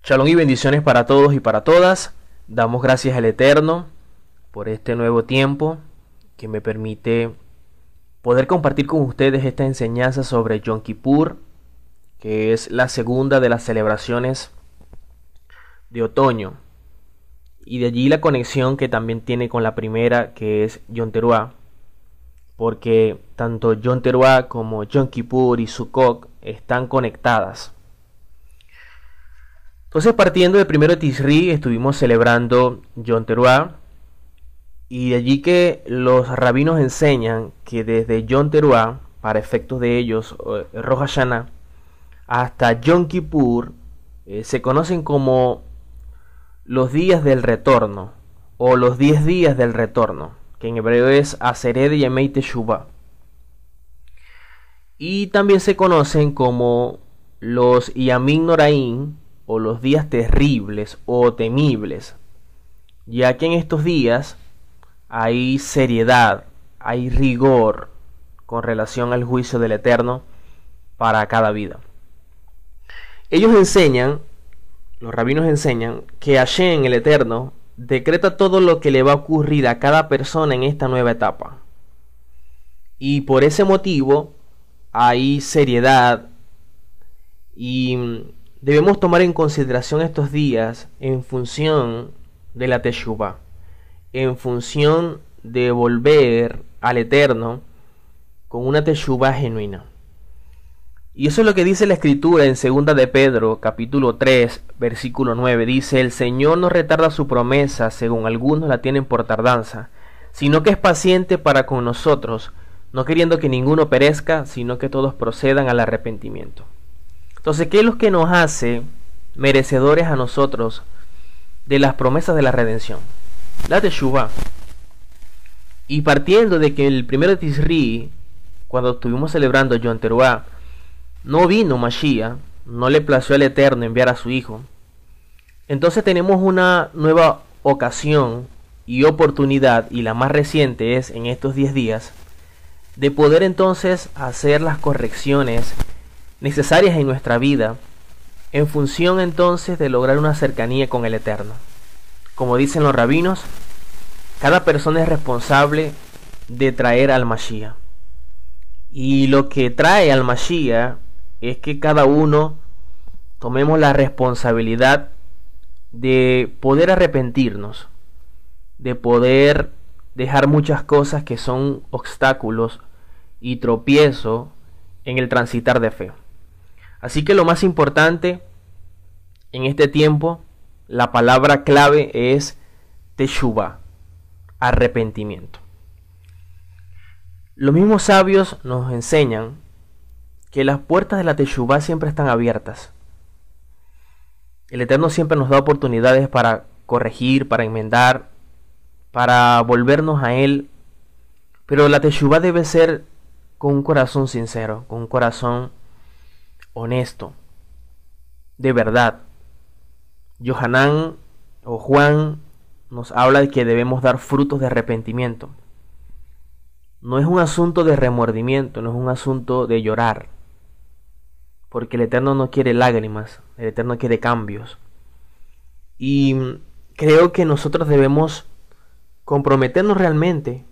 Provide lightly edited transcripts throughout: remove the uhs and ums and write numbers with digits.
Shalom y bendiciones para todos y para todas. Damos gracias al Eterno por este nuevo tiempo que me permite poder compartir con ustedes esta enseñanza sobre Yom Kippur, que es la segunda de las celebraciones de otoño. Y de allí la conexión que también tiene con la primera, que es Yom Teruah, porque tanto Yom Teruah como Yom Kippur y Sukkot están conectadas. Entonces, partiendo del 1 de Tisri, estuvimos celebrando Yom Teruah, y de allí que los rabinos enseñan que desde Yom Teruah, para efectos de ellos, Rosh Hashanah, hasta Yom Kippur, se conocen como los días del retorno, o los 10 días del retorno, que en hebreo es Aseret Yemei Teshuvah. Y también se conocen como los Yamim Noraim, o los días terribles o temibles, ya que en estos días hay seriedad, hay rigor con relación al juicio del Eterno para cada vida. Ellos enseñan, los rabinos enseñan, que Hashem, el Eterno, decreta todo lo que le va a ocurrir a cada persona en esta nueva etapa. Y por ese motivo hay seriedad y debemos tomar en consideración estos días en función de la Teshuvah, en función de volver al Eterno con una Teshuvah genuina. Y eso es lo que dice la Escritura en 2 de Pedro, capítulo 3, versículo 9. Dice: el Señor no retarda su promesa, según algunos la tienen por tardanza, sino que es paciente para con nosotros, no queriendo que ninguno perezca, sino que todos procedan al arrepentimiento. Entonces, ¿qué es lo que nos hace merecedores a nosotros de las promesas de la redención? La Teshuvah. Y partiendo de que el 1 de Tisri, cuando estuvimos celebrando Yom Teruah, no vino Mashiach, no le plació al Eterno enviar a su Hijo, entonces tenemos una nueva ocasión y oportunidad, y la más reciente es en estos 10 días, de poder entonces hacer las correcciones necesarias en nuestra vida, en función entonces de lograr una cercanía con el Eterno. Como dicen los rabinos, cada persona es responsable de traer al Mashiach, y lo que trae al Mashiach es que cada uno tomemos la responsabilidad de poder arrepentirnos, de poder dejar muchas cosas que son obstáculos y tropiezo en el transitar de fe. Así que lo más importante en este tiempo, la palabra clave es Teshuvah, arrepentimiento. Los mismos sabios nos enseñan que las puertas de la Teshuvah siempre están abiertas. El Eterno siempre nos da oportunidades para corregir, para enmendar, para volvernos a Él, pero la Teshuvah debe ser con un corazón sincero, con un corazón honesto, de verdad. Yohanan o Juan nos habla de que debemos dar frutos de arrepentimiento. No es un asunto de remordimiento, no es un asunto de llorar, porque el Eterno no quiere lágrimas, el Eterno quiere cambios. Y creo que nosotros debemos comprometernos realmente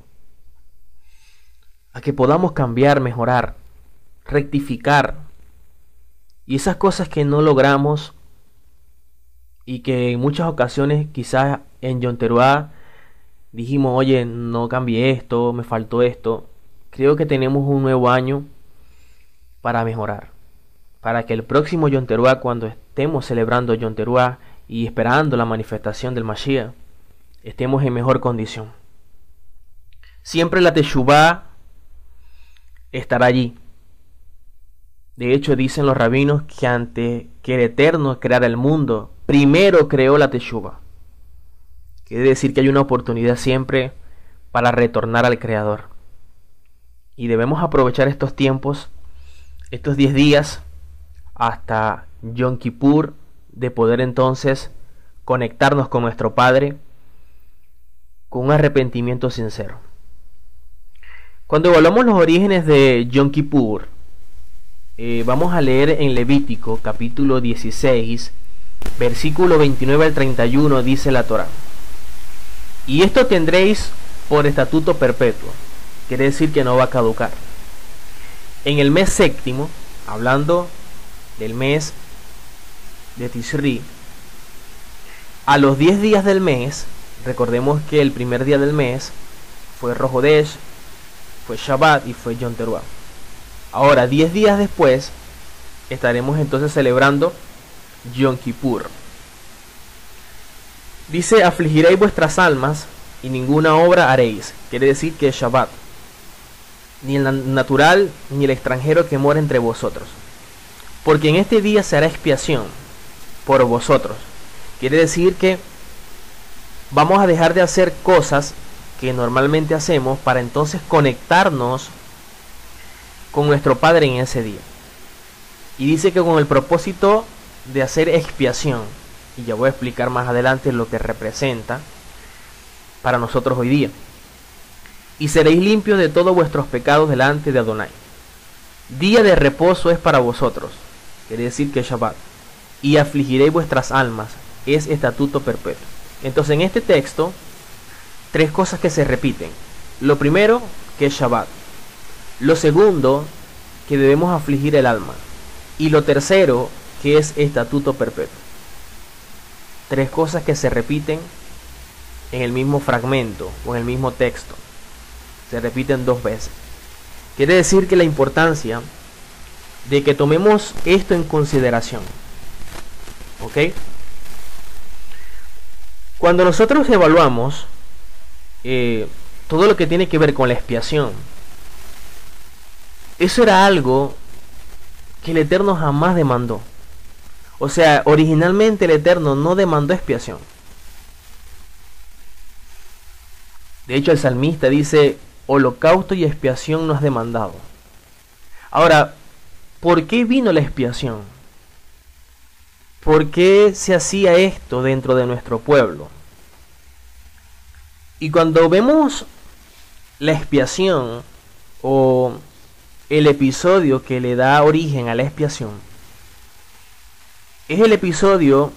a que podamos cambiar, mejorar, rectificar. Y esas cosas que no logramos y que en muchas ocasiones quizás en Yom Teruah dijimos: oye, no cambié esto, me faltó esto. Creo que tenemos un nuevo año para mejorar, para que el próximo Yom Teruah, cuando estemos celebrando Yom Teruah y esperando la manifestación del Mashiach, estemos en mejor condición. Siempre la Teshuvah estará allí. De hecho, dicen los rabinos que antes que el Eterno creara el mundo, primero creó la Teshuvah. Quiere decir que hay una oportunidad siempre para retornar al Creador. Y debemos aprovechar estos tiempos, estos 10 días, hasta Yom Kippur, de poder entonces conectarnos con nuestro Padre con un arrepentimiento sincero. Cuando evaluamos los orígenes de Yom Kippur, vamos a leer en Levítico capítulo 16 Versículo 29 al 31 dice la Torá: y esto tendréis por estatuto perpetuo, quiere decir que no va a caducar. En el mes séptimo, hablando del mes de Tishri, a los 10 días del mes, recordemos que el primer día del mes fue Rosh Hodesh, fue Shabbat y fue Yom Teruah. Ahora, 10 días después, estaremos entonces celebrando Yom Kippur. Dice: afligiréis vuestras almas y ninguna obra haréis. Quiere decir que es Shabbat. Ni el natural ni el extranjero que mora entre vosotros. Porque en este día se hará expiación por vosotros. Quiere decir que vamos a dejar de hacer cosas que normalmente hacemos para entonces conectarnos con nuestro Padre en ese día. Y dice que con el propósito de hacer expiación, y ya voy a explicar más adelante lo que representa para nosotros hoy día. Y seréis limpios de todos vuestros pecados delante de Adonai. Día de reposo es para vosotros, quiere decir que es Shabbat. Y afligiréis vuestras almas, es estatuto perpetuo. Entonces en este texto, 3 cosas que se repiten. Lo primero, que es Shabbat. Lo segundo, que debemos afligir el alma. Y lo tercero, que es estatuto perpetuo. 3 cosas que se repiten en el mismo fragmento o en el mismo texto. Se repiten 2 veces. Quiere decir que la importancia de que tomemos esto en consideración. ¿Ok? Cuando nosotros evaluamos todo lo que tiene que ver con la expiación, eso era algo que el Eterno jamás demandó. O sea, originalmente el Eterno no demandó expiación. De hecho, el salmista dice: holocausto y expiación no has demandado. Ahora, ¿por qué vino la expiación? ¿Por qué se hacía esto dentro de nuestro pueblo? Y cuando vemos la expiación o el episodio que le da origen a la expiación, es el episodio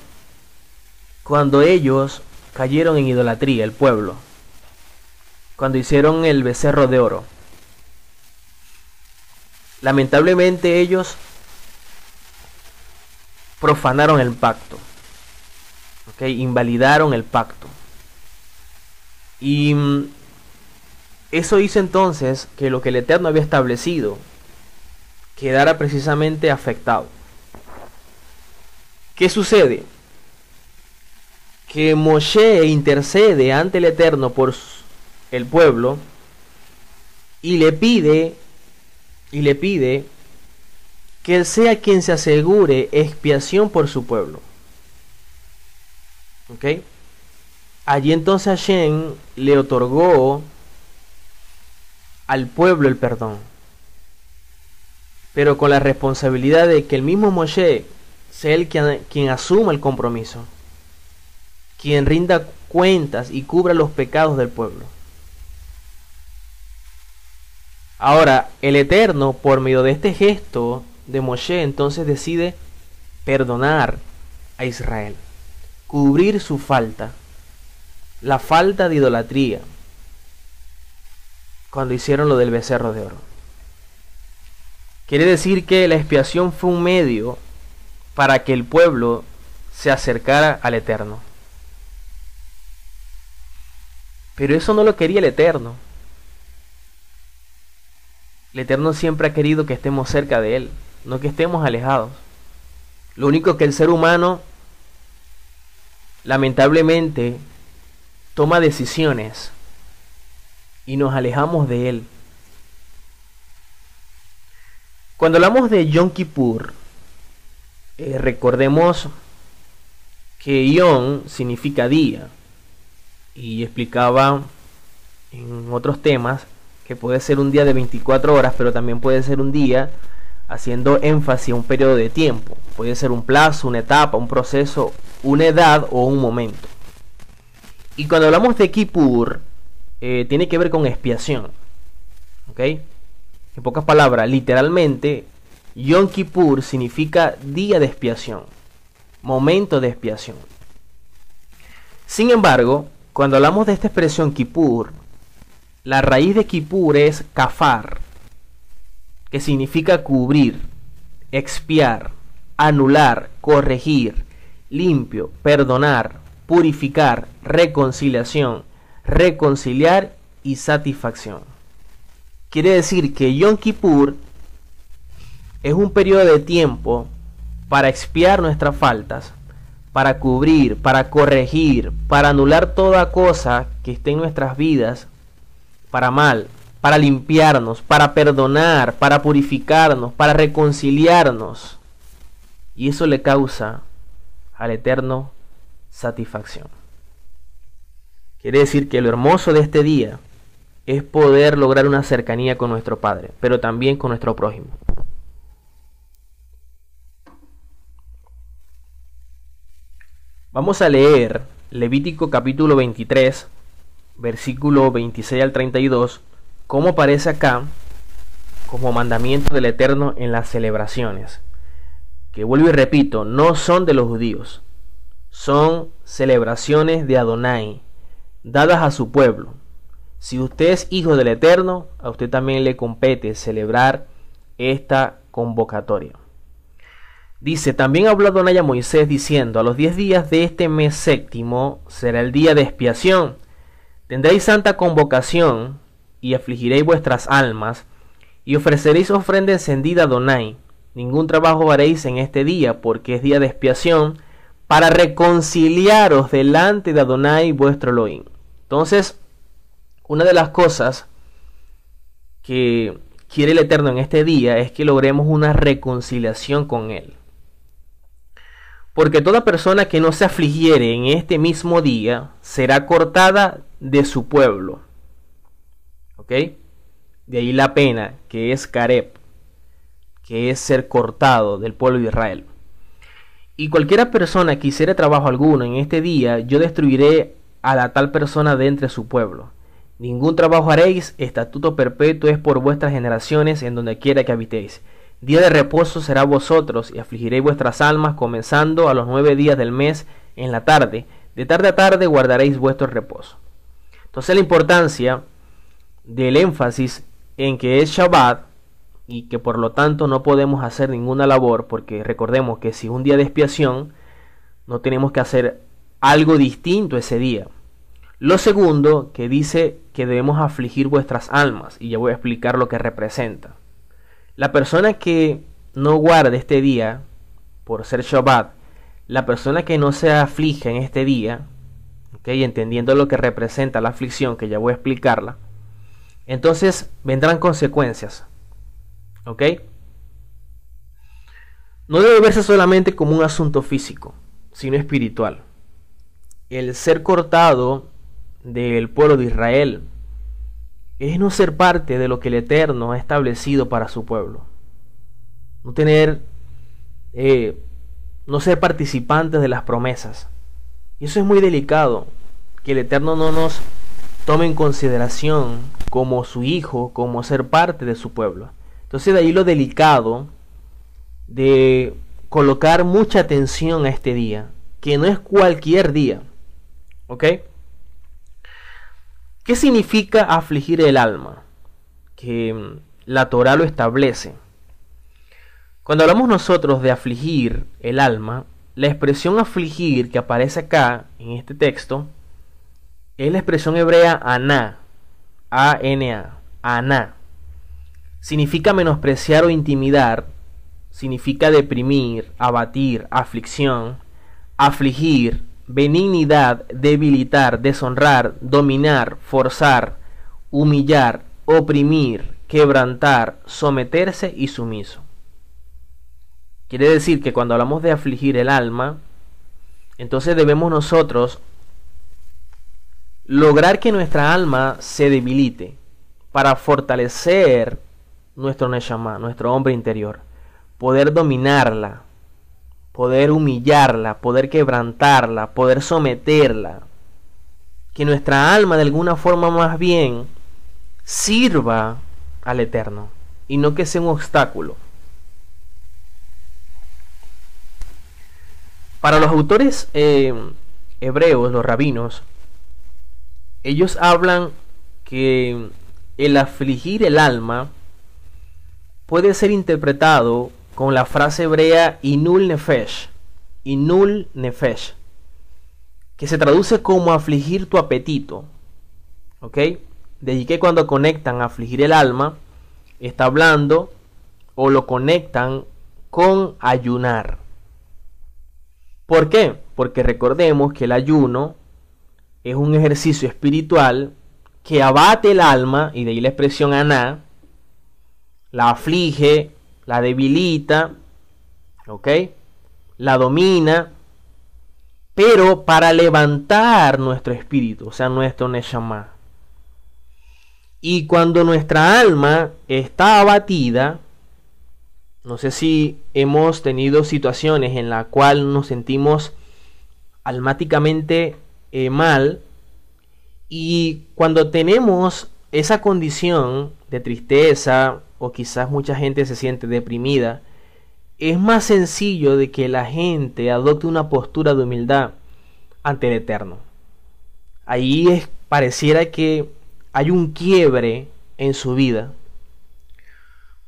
cuando ellos cayeron en idolatría, el pueblo, cuando hicieron el becerro de oro. Lamentablemente ellos profanaron el pacto, ¿okay? Invalidaron el pacto. Y eso hizo entonces que lo que el Eterno había establecido quedara precisamente afectado. ¿Qué sucede? Que Moshe intercede ante el Eterno por el pueblo y le pide que él sea quien se asegure expiación por su pueblo. ¿Ok? Allí entonces Hashem le otorgó al pueblo el perdón, pero con la responsabilidad de que el mismo Moshe sea el quien asuma el compromiso, quien rinda cuentas y cubra los pecados del pueblo. Ahora, el Eterno, por medio de este gesto de Moshe, entonces decide perdonar a Israel, cubrir su falta, la falta de idolatría, cuando hicieron lo del becerro de oro. Quiere decir que la expiación fue un medio para que el pueblo se acercara al Eterno. Pero eso no lo quería el Eterno. El Eterno siempre ha querido que estemos cerca de Él, no que estemos alejados. Lo único que el ser humano, lamentablemente, toma decisiones y nos alejamos de Él. Cuando hablamos de Yom Kippur, recordemos que Yom significa día, y explicaba en otros temas que puede ser un día de 24 horas, pero también puede ser un día haciendo énfasis a un periodo de tiempo. Puede ser un plazo, una etapa, un proceso, una edad o un momento. Y cuando hablamos de Kippur, tiene que ver con expiación. ¿Ok? En pocas palabras, literalmente, Yom Kippur significa día de expiación. momento de expiación. Sin embargo, cuando hablamos de esta expresión Kippur, la raíz de Kippur es kafar, que significa cubrir, expiar, anular, corregir, limpio, perdonar, purificar, reconciliación, reconciliar y satisfacción. Quiere decir que Yom Kippur es un periodo de tiempo para expiar nuestras faltas, para cubrir, para corregir, para anular toda cosa que esté en nuestras vidas para mal, para limpiarnos, para perdonar, para purificarnos, para reconciliarnos. Y eso le causa al Eterno satisfacción. Quiere decir que lo hermoso de este día es poder lograr una cercanía con nuestro Padre, pero también con nuestro prójimo. Vamos a leer Levítico capítulo 23, versículo 26 al 32, como aparece acá como mandamiento del Eterno en las celebraciones, que vuelvo y repito, no son de los judíos, son celebraciones de Adonai, dadas a su pueblo. Si usted es hijo del Eterno, a usted también le compete celebrar esta convocatoria. Dice, también habló Adonai a Moisés diciendo, a los 10 días de este mes séptimo será el día de expiación. Tendréis santa convocación y afligiréis vuestras almas y ofreceréis ofrenda encendida a Adonai. Ningún trabajo haréis en este día porque es día de expiación para reconciliaros delante de Adonai vuestro Elohim. Entonces, una de las cosas que quiere el Eterno en este día es que logremos una reconciliación con Él. Porque toda persona que no se afligiere en este mismo día será cortada de su pueblo. ¿Ok? De ahí la pena, que es Kareb, que es ser cortado del pueblo de Israel. Y cualquiera persona que hiciere trabajo alguno en este día, yo destruiré a la tal persona de entre su pueblo. Ningún trabajo haréis, estatuto perpetuo es por vuestras generaciones en donde quiera que habitéis. Día de reposo será vosotros y afligiréis vuestras almas comenzando a los 9 días del mes en la tarde. De tarde a tarde guardaréis vuestro reposo. Entonces la importancia del énfasis en que es Shabbat y que por lo tanto no podemos hacer ninguna labor, porque recordemos que si es un día de expiación no tenemos que hacer algo distinto ese día. Lo segundo, que dice que debemos afligir vuestras almas, y ya voy a explicar lo que representa. La persona que no guarde este día por ser Shabbat, la persona que no se aflige en este día, ¿okay? Entendiendo lo que representa la aflicción, que ya voy a explicarla, entonces vendrán consecuencias. ¿Ok? No debe verse solamente como un asunto físico, sino espiritual. El ser cortado del pueblo de Israel es no ser parte de lo que el Eterno ha establecido para su pueblo. No ser participantes de las promesas. Y eso es muy delicado, que el Eterno no nos tome en consideración como su hijo, como ser parte de su pueblo. Entonces de ahí lo delicado de colocar mucha atención a este día, que no es cualquier día. ¿Ok? ¿Qué significa afligir el alma? Que la Torá lo establece. Cuando hablamos nosotros de afligir el alma, la expresión afligir que aparece acá en este texto es la expresión hebrea aná, A-N-A, aná. Significa menospreciar o intimidar, significa deprimir, abatir, aflicción, afligir, benignidad, debilitar, deshonrar, dominar, forzar, humillar, oprimir, quebrantar, someterse y sumiso. Quiere decir que cuando hablamos de afligir el alma, entonces debemos nosotros lograr que nuestra alma se debilite para fortalecer nuestro Neshama, nuestro hombre interior, poder dominarla, poder humillarla, poder quebrantarla, poder someterla. Que nuestra alma de alguna forma más bien sirva al Eterno y no que sea un obstáculo. Para los autores hebreos, los rabinos, ellos hablan que el afligir el alma puede ser interpretado con la frase hebrea inul nefesh, que se traduce como afligir tu apetito. ¿Ok? De allí que cuando conectan afligir el alma, está hablando o lo conectan con ayunar. ¿Por qué? Porque recordemos que el ayuno es un ejercicio espiritual que abate el alma, y de ahí la expresión aná, la aflige, la debilita, ¿ok? La domina, pero para levantar nuestro espíritu, o sea, nuestro neshama. Y cuando nuestra alma está abatida, no sé si hemos tenido situaciones en las cuales nos sentimos almáticamente mal, y cuando tenemos esa condición de tristeza, o quizás mucha gente se siente deprimida, es más sencillo de que la gente adopte una postura de humildad ante el Eterno. Ahí pareciera que hay un quiebre en su vida.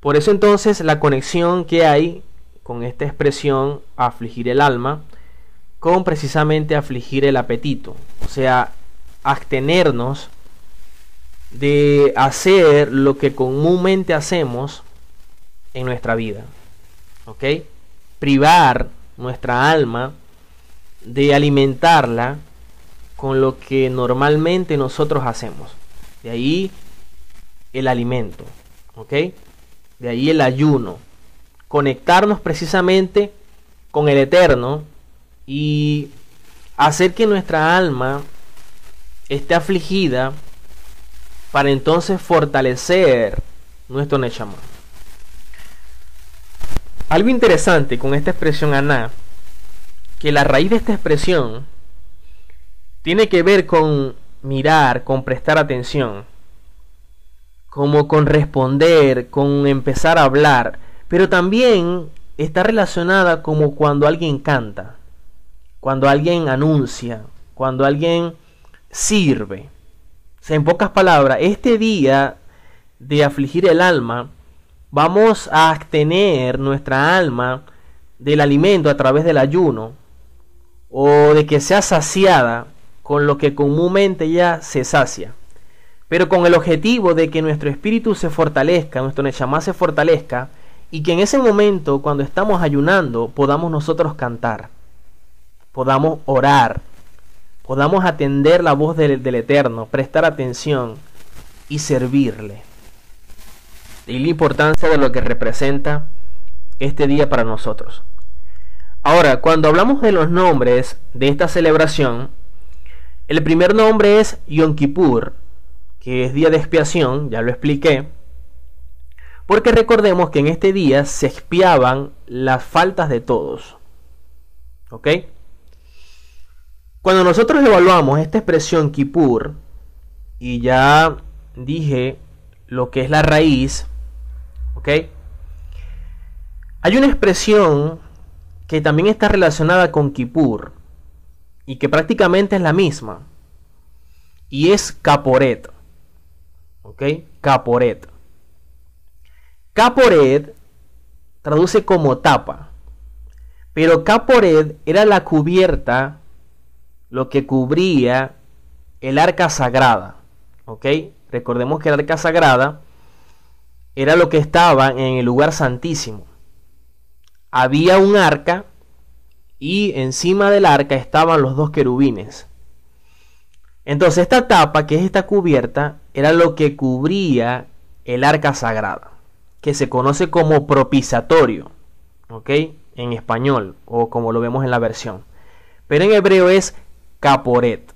Por eso entonces la conexión que hay con esta expresión afligir el alma con precisamente afligir el apetito, o sea, abstenernos de hacer lo que comúnmente hacemos en nuestra vida, ¿ok? Privar nuestra alma de alimentarla con lo que normalmente nosotros hacemos. De ahí el alimento, ¿ok? De ahí el ayuno. Conectarnos precisamente con el Eterno y hacer que nuestra alma esté afligida para entonces fortalecer nuestro neshama. Algo interesante con esta expresión aná, que la raíz de esta expresión tiene que ver con mirar, con prestar atención, como con responder, con empezar a hablar, pero también está relacionada como cuando alguien canta, cuando alguien anuncia, cuando alguien sirve. O sea, en pocas palabras, este día de afligir el alma, vamos a abstener nuestra alma del alimento a través del ayuno, o de que sea saciada con lo que comúnmente ya se sacia, pero con el objetivo de que nuestro espíritu se fortalezca, nuestro neshama se fortalezca, y que en ese momento, cuando estamos ayunando, podamos nosotros cantar, podamos orar, podamos atender la voz del Eterno, prestar atención y servirle. Y la importancia de lo que representa este día para nosotros. Ahora, cuando hablamos de los nombres de esta celebración, el primer nombre es Yom Kippur, que es día de expiación, ya lo expliqué, porque recordemos que en este día se expiaban las faltas de todos. ¿Ok? Cuando nosotros evaluamos esta expresión Kippur, y ya dije lo que es la raíz, ¿ok? Hay una expresión que también está relacionada con Kippur y que prácticamente es la misma, y es Caporet. ¿Ok? Caporet. Caporet traduce como tapa, pero Caporet era la cubierta, lo que cubría el arca sagrada. ¿Ok? Recordemos que el arca sagrada era lo que estaba en el lugar santísimo. Había un arca y encima del arca estaban los dos querubines. Entonces esta tapa, que es esta cubierta, era lo que cubría el arca sagrada, que se conoce como propiciatorio, ¿ok? En español, o como lo vemos en la versión. Pero en hebreo es Caporet.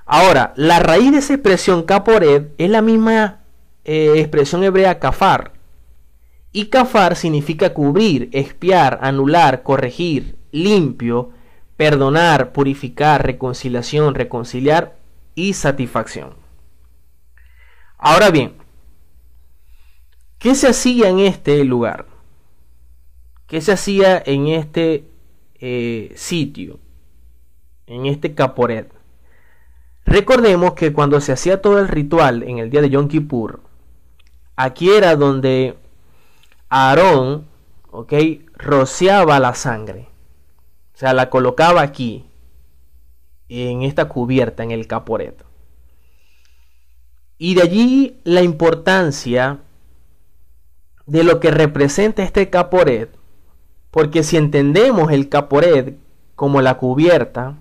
Ahora, la raíz de esa expresión Caporet es la misma expresión hebrea kafar. Y kafar significa cubrir, expiar, anular, corregir, limpio, perdonar, purificar, reconciliación, reconciliar y satisfacción. Ahora bien, ¿qué se hacía en este lugar? ¿Qué se hacía en este sitio, en este Caporet. Recordemos que cuando se hacía todo el ritual en el día de Yom Kippur, aquí era donde Aarón, rociaba la sangre. O sea, la colocaba aquí, en esta cubierta, en el Caporet. Y de allí la importancia de lo que representa este Caporet, porque si entendemos el Caporet como la cubierta,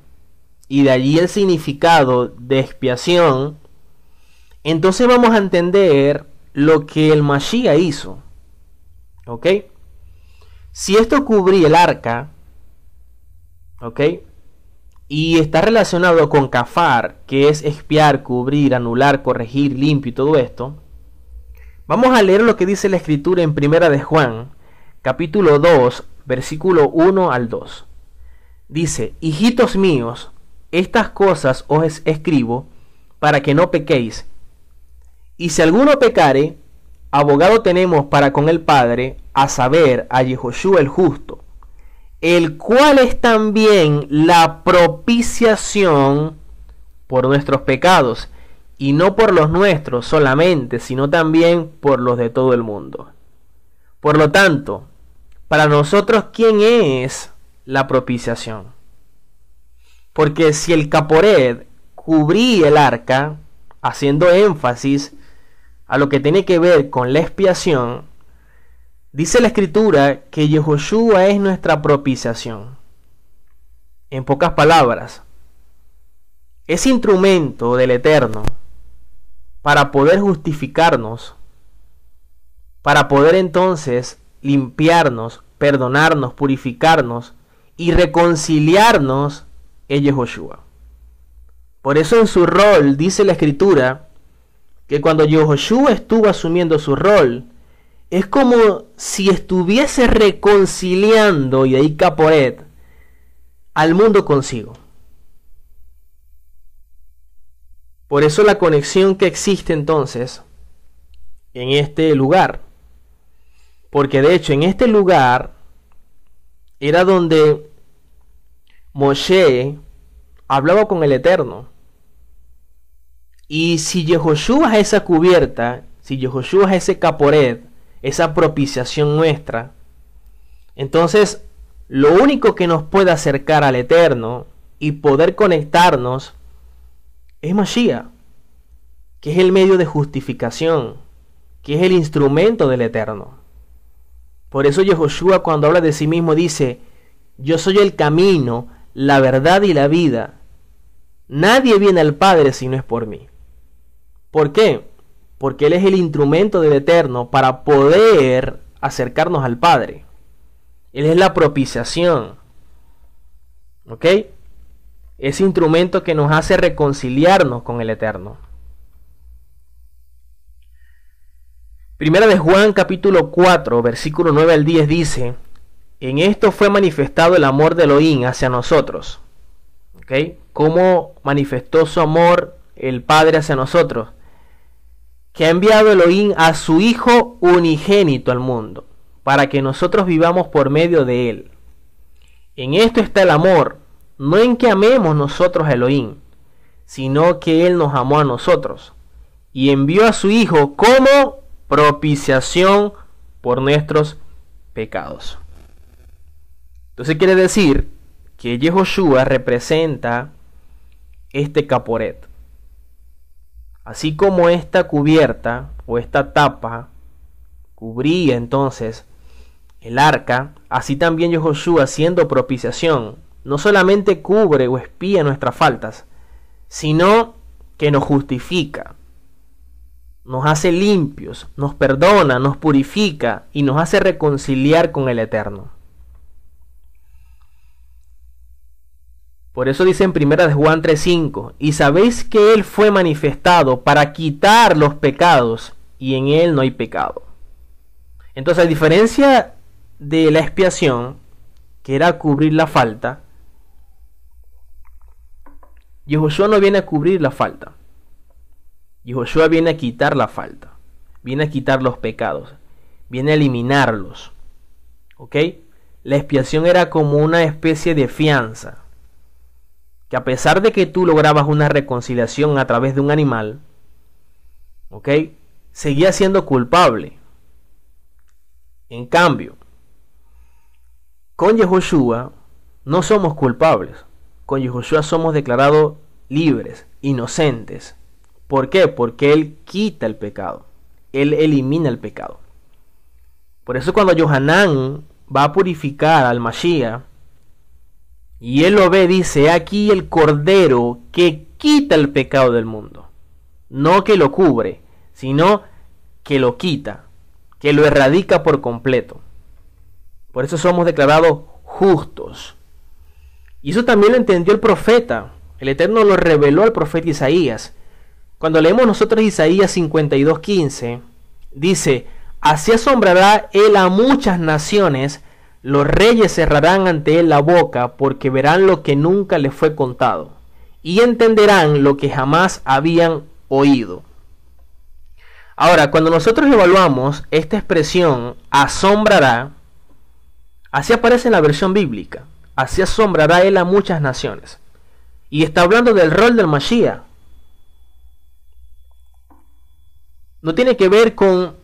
y de allí el significado de expiación, entonces vamos a entender lo que el Mashiach hizo. ¿Ok? Si esto cubría el arca, ¿ok? Y está relacionado con kafar, que es expiar, cubrir, anular, corregir, limpio y todo esto, vamos a leer lo que dice la escritura en Primera de Juan, capítulo 2, versículo 1 al 2. Dice: hijitos míos, estas cosas os escribo para que no pequéis. Y si alguno pecare, abogado tenemos para con el Padre, a saber, a Yehoshua el justo, el cual es también la propiciación por nuestros pecados, y no por los nuestros solamente, sino también por los de todo el mundo. Por lo tanto, para nosotros, ¿quién es la propiciación? Porque si el Caporet cubría el arca, haciendo énfasis a lo que tiene que ver con la expiación, dice la escritura que Yehoshua es nuestra propiciación. En pocas palabras, es instrumento del Eterno para poder justificarnos, para poder entonces limpiarnos, perdonarnos, purificarnos y reconciliarnos en Yehoshua. Por eso en su rol dice la escritura que cuando Yehoshua estuvo asumiendo su rol, es como si estuviese reconciliando, y de ahí Caporet, al mundo consigo. Por eso la conexión que existe entonces en este lugar. Porque de hecho en este lugar era donde Moshe hablaba con el Eterno. Y si Yehoshua es esa cubierta, si Yehoshua es ese Caporet, esa propiciación nuestra, entonces lo único que nos puede acercar al Eterno y poder conectarnos es Mashiach, que es el medio de justificación, que es el instrumento del Eterno. Por eso Yehoshua, cuando habla de sí mismo, dice: yo soy el camino, la verdad y la vida. Nadie viene al Padre si no es por mí. ¿Por qué? Porque Él es el instrumento del Eterno para poder acercarnos al Padre. Él es la propiciación. ¿Ok? Ese instrumento que nos hace reconciliarnos con el Eterno. Primera de Juan capítulo 4, versículo 9 al 10 dice: en esto fue manifestado el amor de Elohim hacia nosotros. ¿Ok? ¿Cómo manifestó su amor el Padre hacia nosotros? Que ha enviado Elohim a su Hijo unigénito al mundo, para que nosotros vivamos por medio de Él. En esto está el amor, no en que amemos nosotros a Elohim, sino que Él nos amó a nosotros, y envió a su Hijo como propiciación por nuestros pecados. Entonces quiere decir que Yehoshua representa este Caporet. Así como esta cubierta o esta tapa cubría entonces el arca, así también Yehoshua, siendo propiciación, no solamente cubre o expía nuestras faltas, sino que nos justifica, nos hace limpios, nos perdona, nos purifica y nos hace reconciliar con el Eterno. Por eso dice en 1 Juan 3:5: y sabéis que Él fue manifestado para quitar los pecados, y en Él no hay pecado. Entonces, a diferencia de la expiación, que era cubrir la falta, Yehoshua no viene a cubrir la falta. Yehoshua viene a quitar la falta, viene a quitar los pecados, viene a eliminarlos. ¿Ok? la expiación era como una especie de fianza, que a pesar de que tú lograbas una reconciliación a través de un animal, ¿ok?, seguía siendo culpable. En cambio, con Yahushua no somos culpables. Con Yahushua somos declarados libres, inocentes. ¿Por qué? Porque Él quita el pecado. Él elimina el pecado. Por eso cuando Yohanan va a purificar al Mashiach y él lo ve, dice: aquí el Cordero que quita el pecado del mundo. No que lo cubre, sino que lo quita, que lo erradica por completo. Por eso somos declarados justos. Y eso también lo entendió el profeta. El Eterno lo reveló al profeta Isaías. Cuando leemos nosotros Isaías 52:15, dice: así asombrará él a muchas naciones, los reyes cerrarán ante él la boca, porque verán lo que nunca les fue contado, y entenderán lo que jamás habían oído. Ahora, cuando nosotros evaluamos esta expresión, asombrará, así aparece en la versión bíblica: así asombrará él a muchas naciones. Y está hablando del rol del Mashiach. No tiene que ver con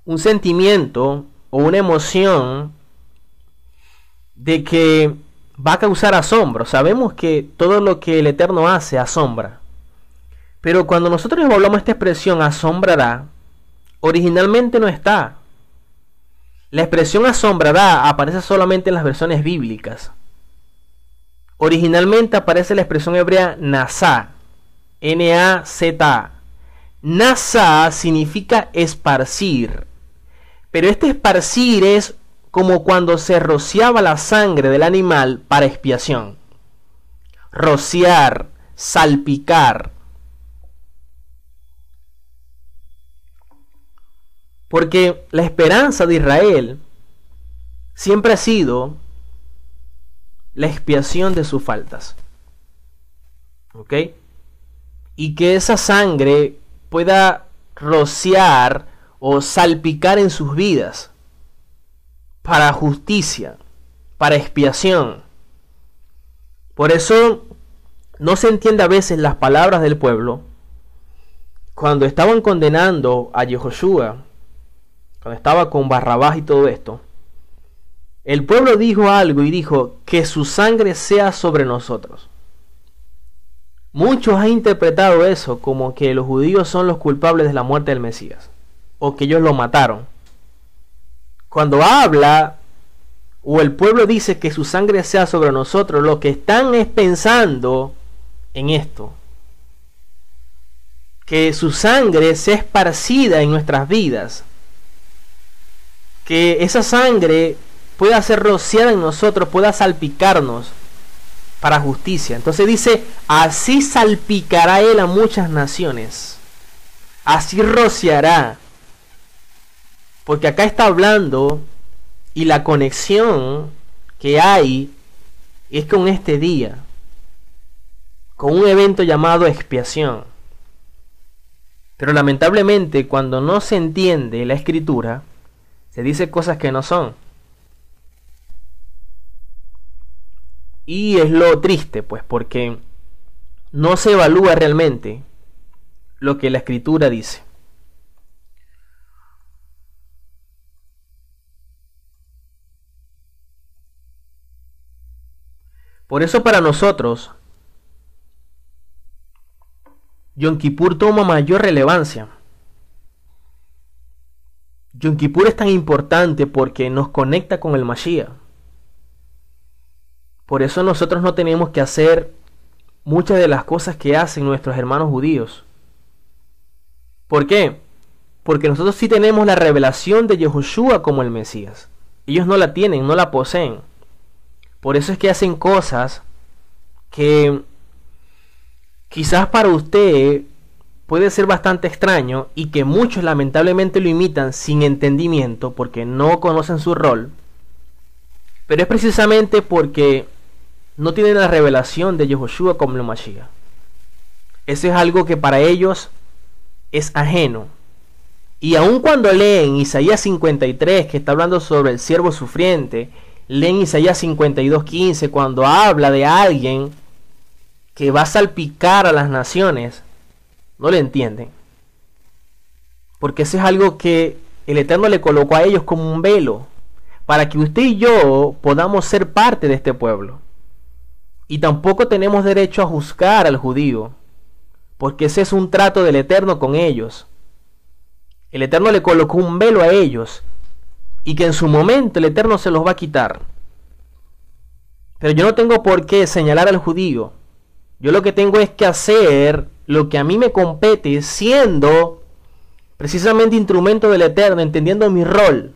un sentimiento o una emoción de que va a causar asombro. Sabemos que todo lo que el Eterno hace asombra. Pero cuando nosotros evaluamos esta expresión, asombrará, originalmente no está. La expresión asombrará aparece solamente en las versiones bíblicas. Originalmente aparece la expresión hebrea nazá, N-A-Z-A. Nazá significa esparcir, pero este esparcir es como cuando se rociaba la sangre del animal para expiación. Rociar, salpicar. Porque la esperanza de Israel siempre ha sido la expiación de sus faltas. ¿Ok? Y que esa sangre pueda rociar o salpicar en sus vidas para justicia, para expiación. Por eso no se entiende a veces las palabras del pueblo cuando estaban condenando a Yehoshua, cuando estaba con Barrabás y todo esto. El pueblo dijo algo y dijo: que su sangre sea sobre nosotros. Muchos han interpretado eso como que los judíos son los culpables de la muerte del Mesías, o que ellos lo mataron. Cuando habla o el pueblo dice que su sangre sea sobre nosotros, lo que están es pensando en esto: que su sangre sea esparcida en nuestras vidas, que esa sangre pueda ser rociada en nosotros, pueda salpicarnos para justicia. Entonces dice: así salpicará él a muchas naciones, así rociará. Porque acá está hablando, y la conexión que hay es con este día, con un evento llamado expiación. Pero lamentablemente, cuando no se entiende la escritura, se dice cosas que no son. Y es lo triste, pues, porque no se evalúa realmente lo que la escritura dice. Por eso para nosotros Yom Kippur toma mayor relevancia. Yom Kippur es tan importante porque nos conecta con el Mashiach. Por eso nosotros no tenemos que hacer muchas de las cosas que hacen nuestros hermanos judíos. ¿Por qué? Porque nosotros sí tenemos la revelación de Yehoshua como el Mesías. Ellos no la tienen, no la poseen. Por eso es que hacen cosas que quizás para usted puede ser bastante extraño y que muchos lamentablemente lo imitan sin entendimiento porque no conocen su rol. Pero es precisamente porque no tienen la revelación de Yehoshua como el Mashiach. Eso es algo que para ellos es ajeno. Y aun cuando leen Isaías 53, que está hablando sobre el siervo sufriente, leen Isaías 52:15, cuando habla de alguien que va a salpicar a las naciones, no le entienden. Porque eso es algo que el Eterno le colocó a ellos como un velo, para que usted y yo podamos ser parte de este pueblo. Y tampoco tenemos derecho a juzgar al judío, porque ese es un trato del Eterno con ellos. El Eterno le colocó un velo a ellos, y que en su momento el Eterno se los va a quitar. Pero yo no tengo por qué señalar al judío. Yo lo que tengo es que hacer lo que a mí me compete, siendo precisamente instrumento del Eterno, entendiendo mi rol.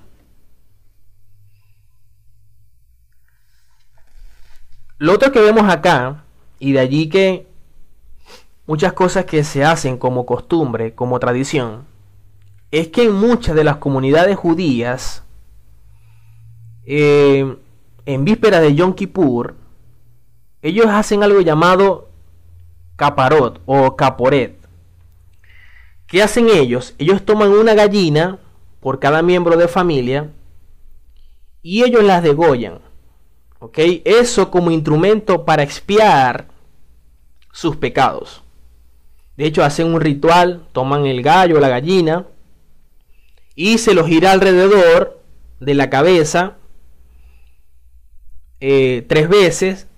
Lo otro que vemos acá, y de allí que muchas cosas que se hacen como costumbre, como tradición, es que en muchas de las comunidades judías, en vísperas de Yom Kippur, ellos hacen algo llamado caparot o caporet. ¿Qué hacen ellos? Ellos toman una gallina por cada miembro de familia y ellos las degollan. ¿Ok? Eso como instrumento para expiar sus pecados. De hecho, hacen un ritual, toman el gallo o la gallina y se lo gira alrededor de la cabeza 3 veces.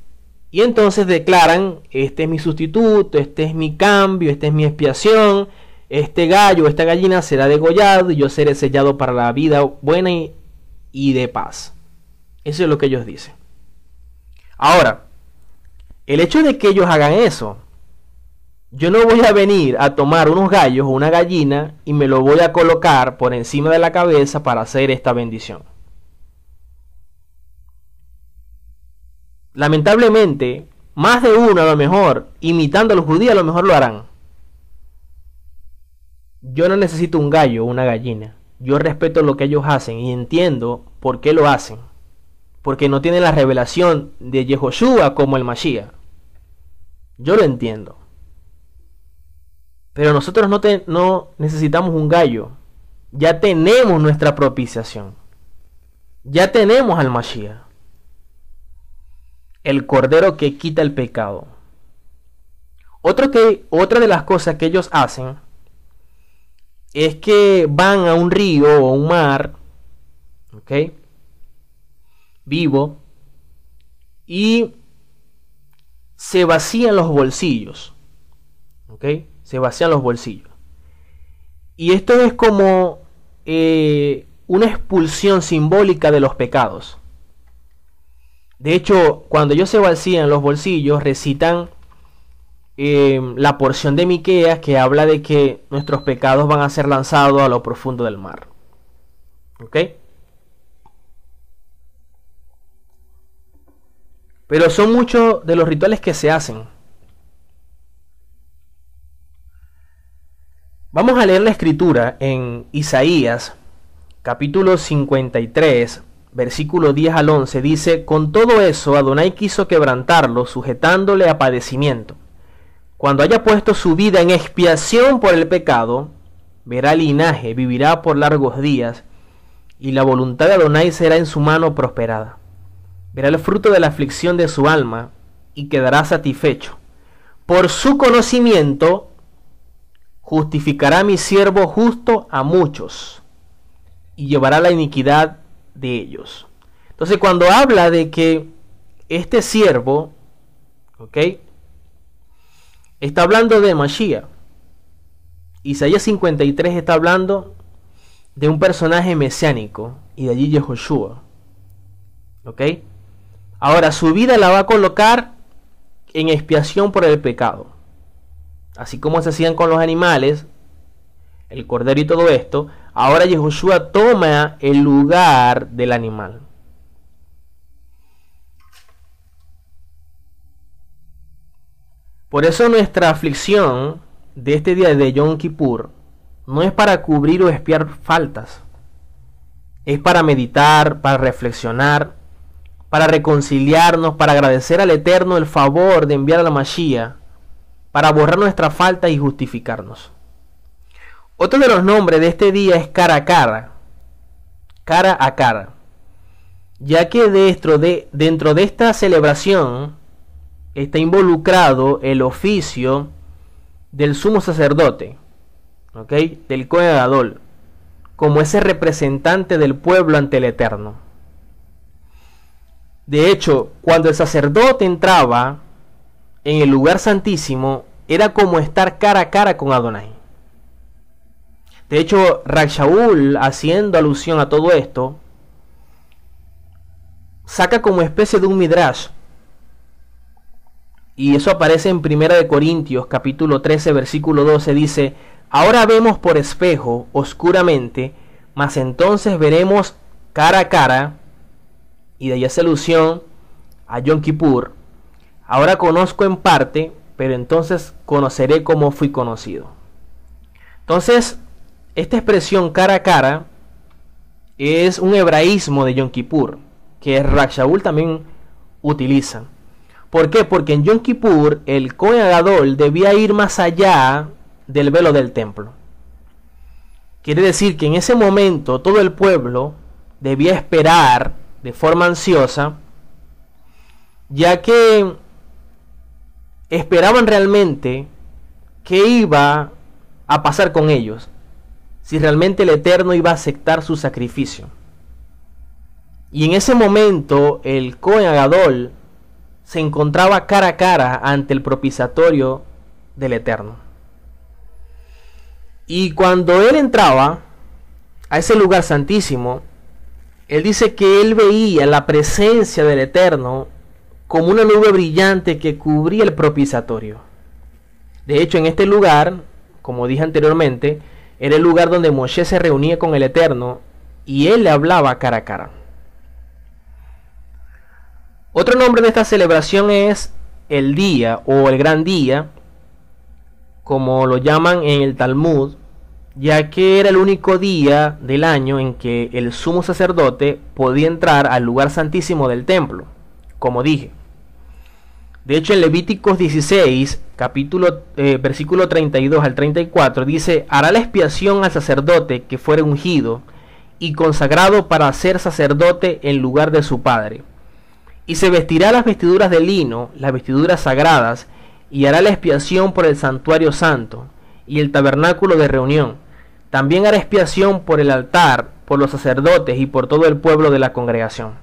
Y entonces declaran: este es mi sustituto, este es mi cambio, esta es mi expiación. Este gallo o esta gallina será degollado y yo seré sellado para la vida buena y de paz. Eso es lo que ellos dicen. Ahora, el hecho de que ellos hagan eso, yo no voy a venir a tomar unos gallos o una gallina y me lo voy a colocar por encima de la cabeza para hacer esta bendición. Lamentablemente, más de uno a lo mejor, imitando a los judíos, a lo mejor lo harán. Yo no necesito un gallo o una gallina. Yo respeto lo que ellos hacen y entiendo por qué lo hacen. Porque no tienen la revelación de Yehoshua como el Mashiach. Yo lo entiendo. Pero nosotros no necesitamos un gallo. Ya tenemos nuestra propiciación. Ya tenemos al Mashiach, el Cordero que quita el pecado. Otra de las cosas que ellos hacen es que van a un río o un mar, ¿ok?, vivo, y se vacían los bolsillos, ¿ok? Se vacían los bolsillos. Y esto es como una expulsión simbólica de los pecados. De hecho, cuando ellos se vacían los bolsillos, recitan la porción de Miqueas que habla de que nuestros pecados van a ser lanzados a lo profundo del mar. ¿Ok? Pero son muchos de los rituales que se hacen. Vamos a leer la escritura en Isaías, capítulo 53, versículo 10 al 11. Dice: con todo eso, Adonai quiso quebrantarlo, sujetándole a padecimiento. Cuando haya puesto su vida en expiación por el pecado, verá linaje, vivirá por largos días, y la voluntad de Adonai será en su mano prosperada. Verá el fruto de la aflicción de su alma, y quedará satisfecho. Por su conocimiento justificará mi siervo justo a muchos, y llevará la iniquidad de ellos. Entonces, cuando habla de que este siervo, ¿ok?, está hablando de Mashiach. Isaías 53 está hablando de un personaje mesiánico, y de allí Yehoshua. ¿Ok? Ahora, su vida la va a colocar en expiación por el pecado. Así como se hacían con los animales, el cordero y todo esto, ahora Yehoshua toma el lugar del animal. Por eso nuestra aflicción de este día de Yom Kippur no es para cubrir o expiar faltas. Es para meditar, para reflexionar, para reconciliarnos, para agradecer al Eterno el favor de enviar a la Mashiach, para borrar nuestra falta y justificarnos. Otro de los nombres de este día es cara a cara. Cara a cara. ya que dentro de esta celebración está involucrado el oficio del sumo sacerdote, ¿ok? Del Cohen Gadol, como ese representante del pueblo ante el Eterno. De hecho, cuando el sacerdote entraba en el lugar santísimo, era como estar cara a cara con Adonai. De hecho, Rab Shaul, haciendo alusión a todo esto, saca como especie de un midrash, y eso aparece en 1 Corintios capítulo 13 versículo 12, dice: ahora vemos por espejo oscuramente, mas entonces veremos cara a cara. Y de ahí hace alusión a Yom Kippur: ahora conozco en parte, pero entonces conoceré como fui conocido. Entonces, esta expresión cara a cara es un hebraísmo de Yom Kippur, que Rab Shaul también utiliza. ¿Por qué? Porque en Yom Kippur el Cohen Gadol debía ir más allá del velo del templo. Quiere decir que en ese momento todo el pueblo debía esperar de forma ansiosa, ya que esperaban realmente qué iba a pasar con ellos, si realmente el Eterno iba a aceptar su sacrificio. Y en ese momento el Cohen Gadol se encontraba cara a cara ante el propiciatorio del Eterno. Y cuando él entraba a ese lugar santísimo, él dice que él veía la presencia del Eterno como una nube brillante que cubría el propiciatorio. De hecho, en este lugar, como dije anteriormente, era el lugar donde Moshe se reunía con el Eterno y él le hablaba cara a cara. Otro nombre de esta celebración es el día o el gran día, como lo llaman en el Talmud, ya que era el único día del año en que el sumo sacerdote podía entrar al lugar santísimo del templo, como dije. De hecho, en Levíticos 16, versículo 32 al 34, dice: hará la expiación al sacerdote que fuere ungido y consagrado para ser sacerdote en lugar de su padre. Y se vestirá las vestiduras de lino, las vestiduras sagradas, y hará la expiación por el santuario santo y el tabernáculo de reunión. También hará expiación por el altar, por los sacerdotes y por todo el pueblo de la congregación.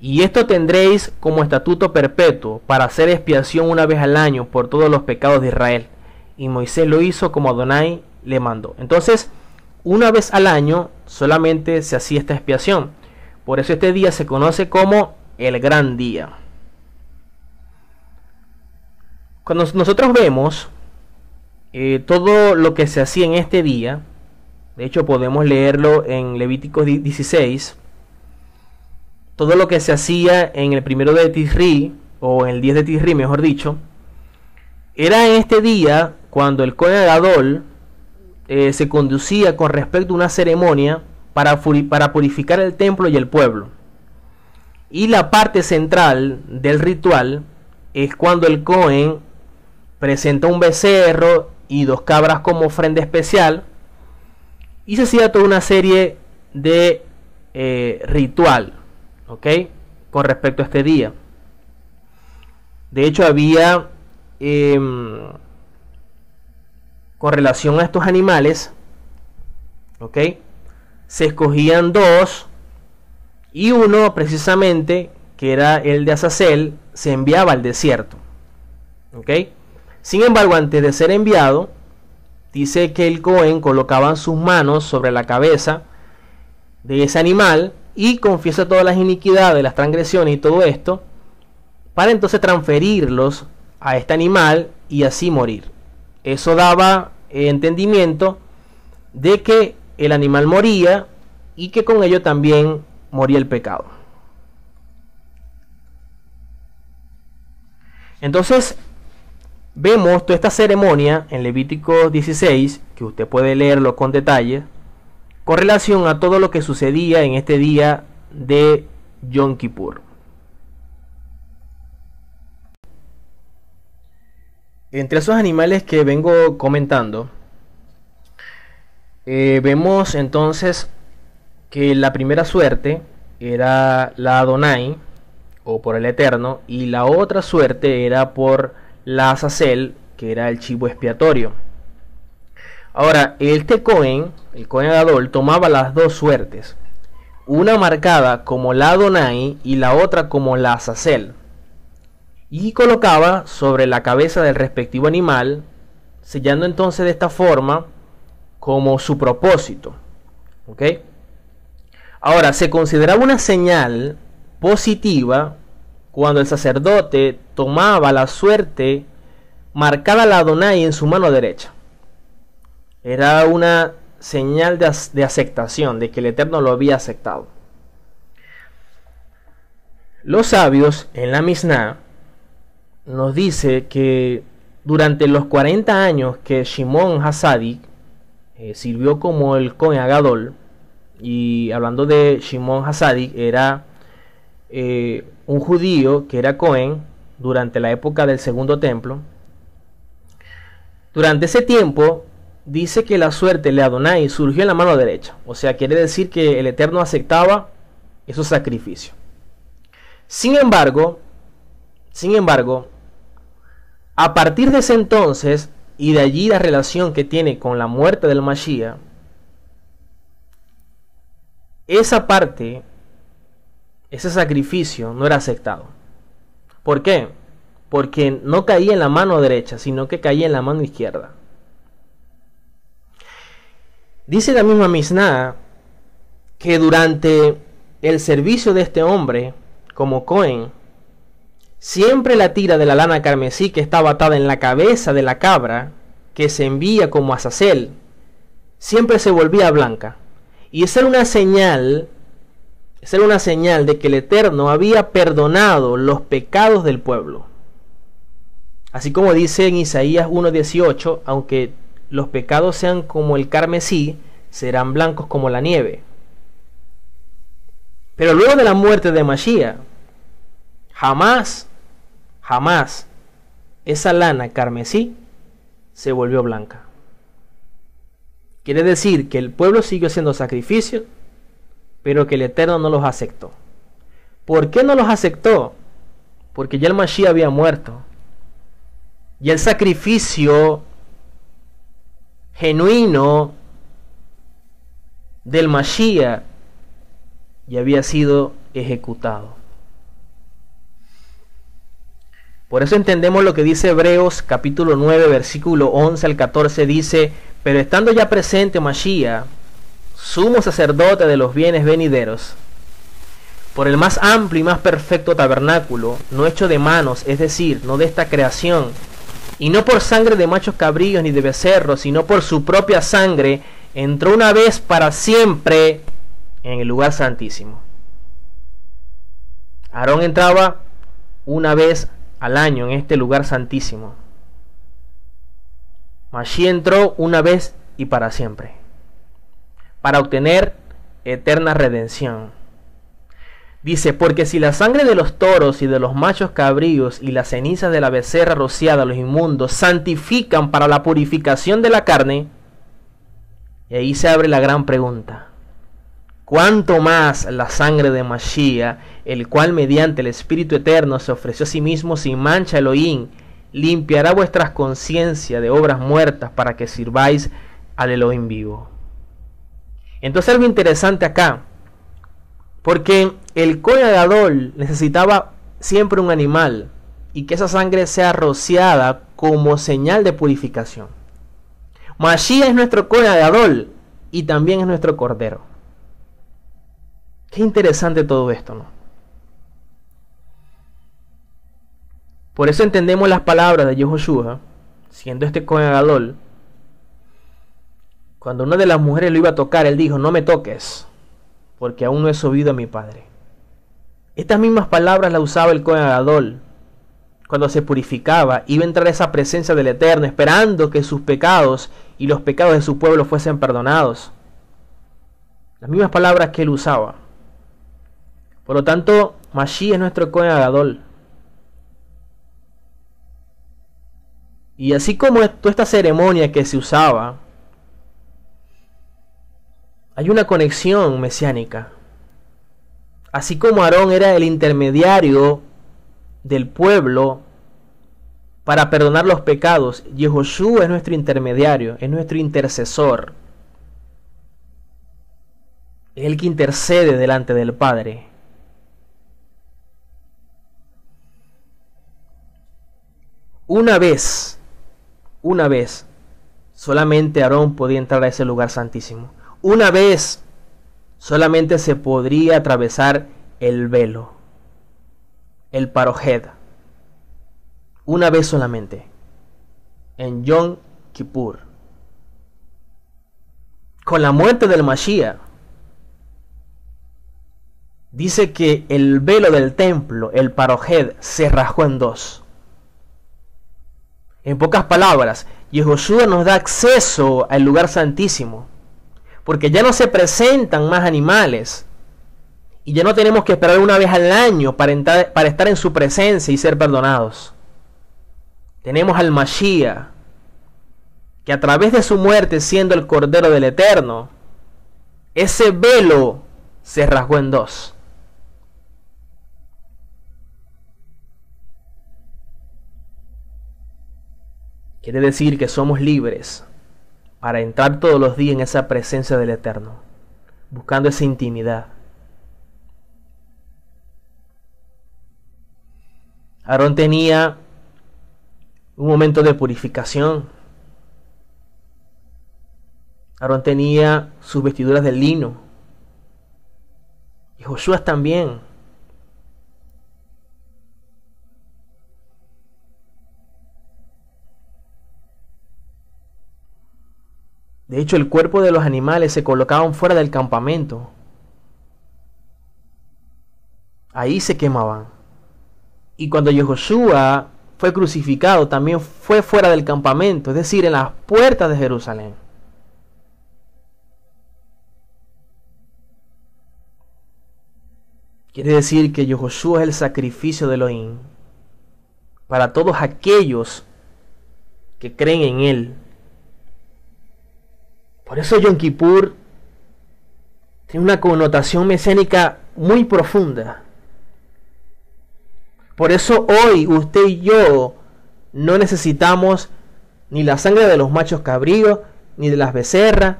Y esto tendréis como estatuto perpetuo, para hacer expiación una vez al año por todos los pecados de Israel. Y Moisés lo hizo como Adonai le mandó. Entonces, una vez al año solamente se hacía esta expiación. Por eso este día se conoce como el gran día. Cuando nosotros vemos todo lo que se hacía en este día, de hecho podemos leerlo en Levíticos 16, todo lo que se hacía en el primero de Tisri, o en el 10 de Tisri mejor dicho, era en este día cuando el Cohen Gadol se conducía con respecto a una ceremonia para purificar el templo y el pueblo. Y la parte central del ritual es cuando el Cohen presenta un becerro y 2 cabras como ofrenda especial, y se hacía toda una serie de ritual, ¿ok?, con respecto a este día. De hecho, había con relación a estos animales, ¿ok?, se escogían 2, y uno precisamente, que era el de Azazel, se enviaba al desierto, ¿ok? Sin embargo, antes de ser enviado, dice que el Cohen colocaba sus manos sobre la cabeza de ese animal y confiesa todas las iniquidades, las transgresiones y todo esto, para entonces transferirlos a este animal y así morir. Eso daba entendimiento de que el animal moría y que con ello también moría el pecado. Entonces vemos toda esta ceremonia en Levítico 16, que usted puede leerlo con detalle, con relación a todo lo que sucedía en este día de Yom Kippur. Entre esos animales que vengo comentando, vemos entonces que la primera suerte era la Adonai, o por el Eterno, y la otra suerte era por la Azazel, que era el chivo expiatorio. Ahora, el Cohen Gadol, tomaba las dos suertes, una marcada como la Adonai y la otra como la Azazel, y colocaba sobre la cabeza del respectivo animal, sellando entonces de esta forma como su propósito. ¿Ok? Ahora, se consideraba una señal positiva cuando el sacerdote tomaba la suerte marcada la Adonai en su mano derecha. Era una señal de aceptación, de que el Eterno lo había aceptado. Los sabios en la Mishnah nos dice que durante los 40 años que Shimon HaTzadik sirvió como el Cohen Gadol, y hablando de Shimon HaTzadik, era un judío que era Cohen durante la época del segundo templo. Durante ese tiempo dice que la suerte de Adonai surgió en la mano derecha, o sea, quiere decir que el Eterno aceptaba esos sacrificios. Sin embargo, a partir de ese entonces, y de allí la relación que tiene con la muerte del Mashiach, esa parte, ese sacrificio no era aceptado. ¿Por qué? Porque no caía en la mano derecha, sino que caía en la mano izquierda. Dice la misma Mishnah que durante el servicio de este hombre como Cohen, siempre la tira de la lana carmesí que estaba atada en la cabeza de la cabra, que se envía como Azazel, siempre se volvía blanca. Y esa era una señal de que el Eterno había perdonado los pecados del pueblo. Así como dice en Isaías 1:18, aunque los pecados sean como el carmesí, serán blancos como la nieve. Pero luego de la muerte de Mashiach, jamás esa lana carmesí se volvió blanca. Quiere decir que el pueblo siguió haciendo sacrificios, pero que el Eterno no los aceptó. ¿Por qué no los aceptó? Porque ya el Mashiach había muerto. Y el sacrificio genuino del Mashiach ya había sido ejecutado. Por eso entendemos lo que dice Hebreos capítulo 9 versículo 11 al 14, dice: pero estando ya presente Mashiach, sumo sacerdote de los bienes venideros, por el más amplio y más perfecto tabernáculo, no hecho de manos, es decir, no de esta creación, y no por sangre de machos cabríos ni de becerros, sino por su propia sangre, entró una vez para siempre en el lugar santísimo. Aarón entraba una vez al año en este lugar santísimo. Mashiach entró una vez y para siempre, para obtener eterna redención. Dice: porque si la sangre de los toros y de los machos cabríos y las cenizas de la becerra rociada, los inmundos, santifican para la purificación de la carne, y ahí se abre la gran pregunta: ¿cuánto más la sangre de Mashiach, el cual mediante el Espíritu Eterno se ofreció a sí mismo sin mancha Elohim, limpiará vuestras conciencias de obras muertas para que sirváis al Elohim vivo? Entonces, algo interesante acá, porque el Cohen Gadol necesitaba siempre un animal y que esa sangre sea rociada como señal de purificación. Mashiach es nuestro Cohen Gadol y también es nuestro Cordero. Qué interesante todo esto, ¿no? Por eso entendemos las palabras de Yehoshua, siendo este Cohen Gadol. Cuando una de las mujeres lo iba a tocar, él dijo: no me toques, porque aún no he subido a mi Padre. Estas mismas palabras las usaba el Cohen Gadol cuando se purificaba, iba a entrar a esa presencia del Eterno, esperando que sus pecados y los pecados de su pueblo fuesen perdonados. Las mismas palabras que él usaba. Por lo tanto, Mashiach es nuestro Cohen Gadol. Y así como toda esta ceremonia que se usaba, hay una conexión mesiánica. Así como Aarón era el intermediario del pueblo para perdonar los pecados, Yehoshua es nuestro intermediario, es nuestro intercesor. Es el que intercede delante del Padre. Una vez, solamente Aarón podía entrar a ese lugar santísimo. Una vez solamente se podría atravesar el velo, el parohed. Una vez solamente, en Yom Kippur. Con la muerte del Mashiach, dice que el velo del templo, el parohed, se rasgó en dos. En pocas palabras, Yehoshua nos da acceso al lugar santísimo, porque ya no se presentan más animales, y ya no tenemos que esperar una vez al año para estar en su presencia y ser perdonados. Tenemos al Mashiach, que a través de su muerte, siendo el Cordero del Eterno, ese velo se rasgó en dos. Quiere decir que somos libres para entrar todos los días en esa presencia del Eterno, buscando esa intimidad. Aarón tenía un momento de purificación. Aarón tenía sus vestiduras de lino. Y Josué también. De hecho, el cuerpo de los animales se colocaban fuera del campamento. Ahí se quemaban. Y cuando Yehoshua fue crucificado, también fue fuera del campamento, es decir, en las puertas de Jerusalén. Quiere decir que Yehoshua es el sacrificio de Elohim para todos aquellos que creen en él. Por eso Yom Kippur tiene una connotación mesiánica muy profunda. Por eso hoy usted y yo no necesitamos ni la sangre de los machos cabríos, ni de las becerras.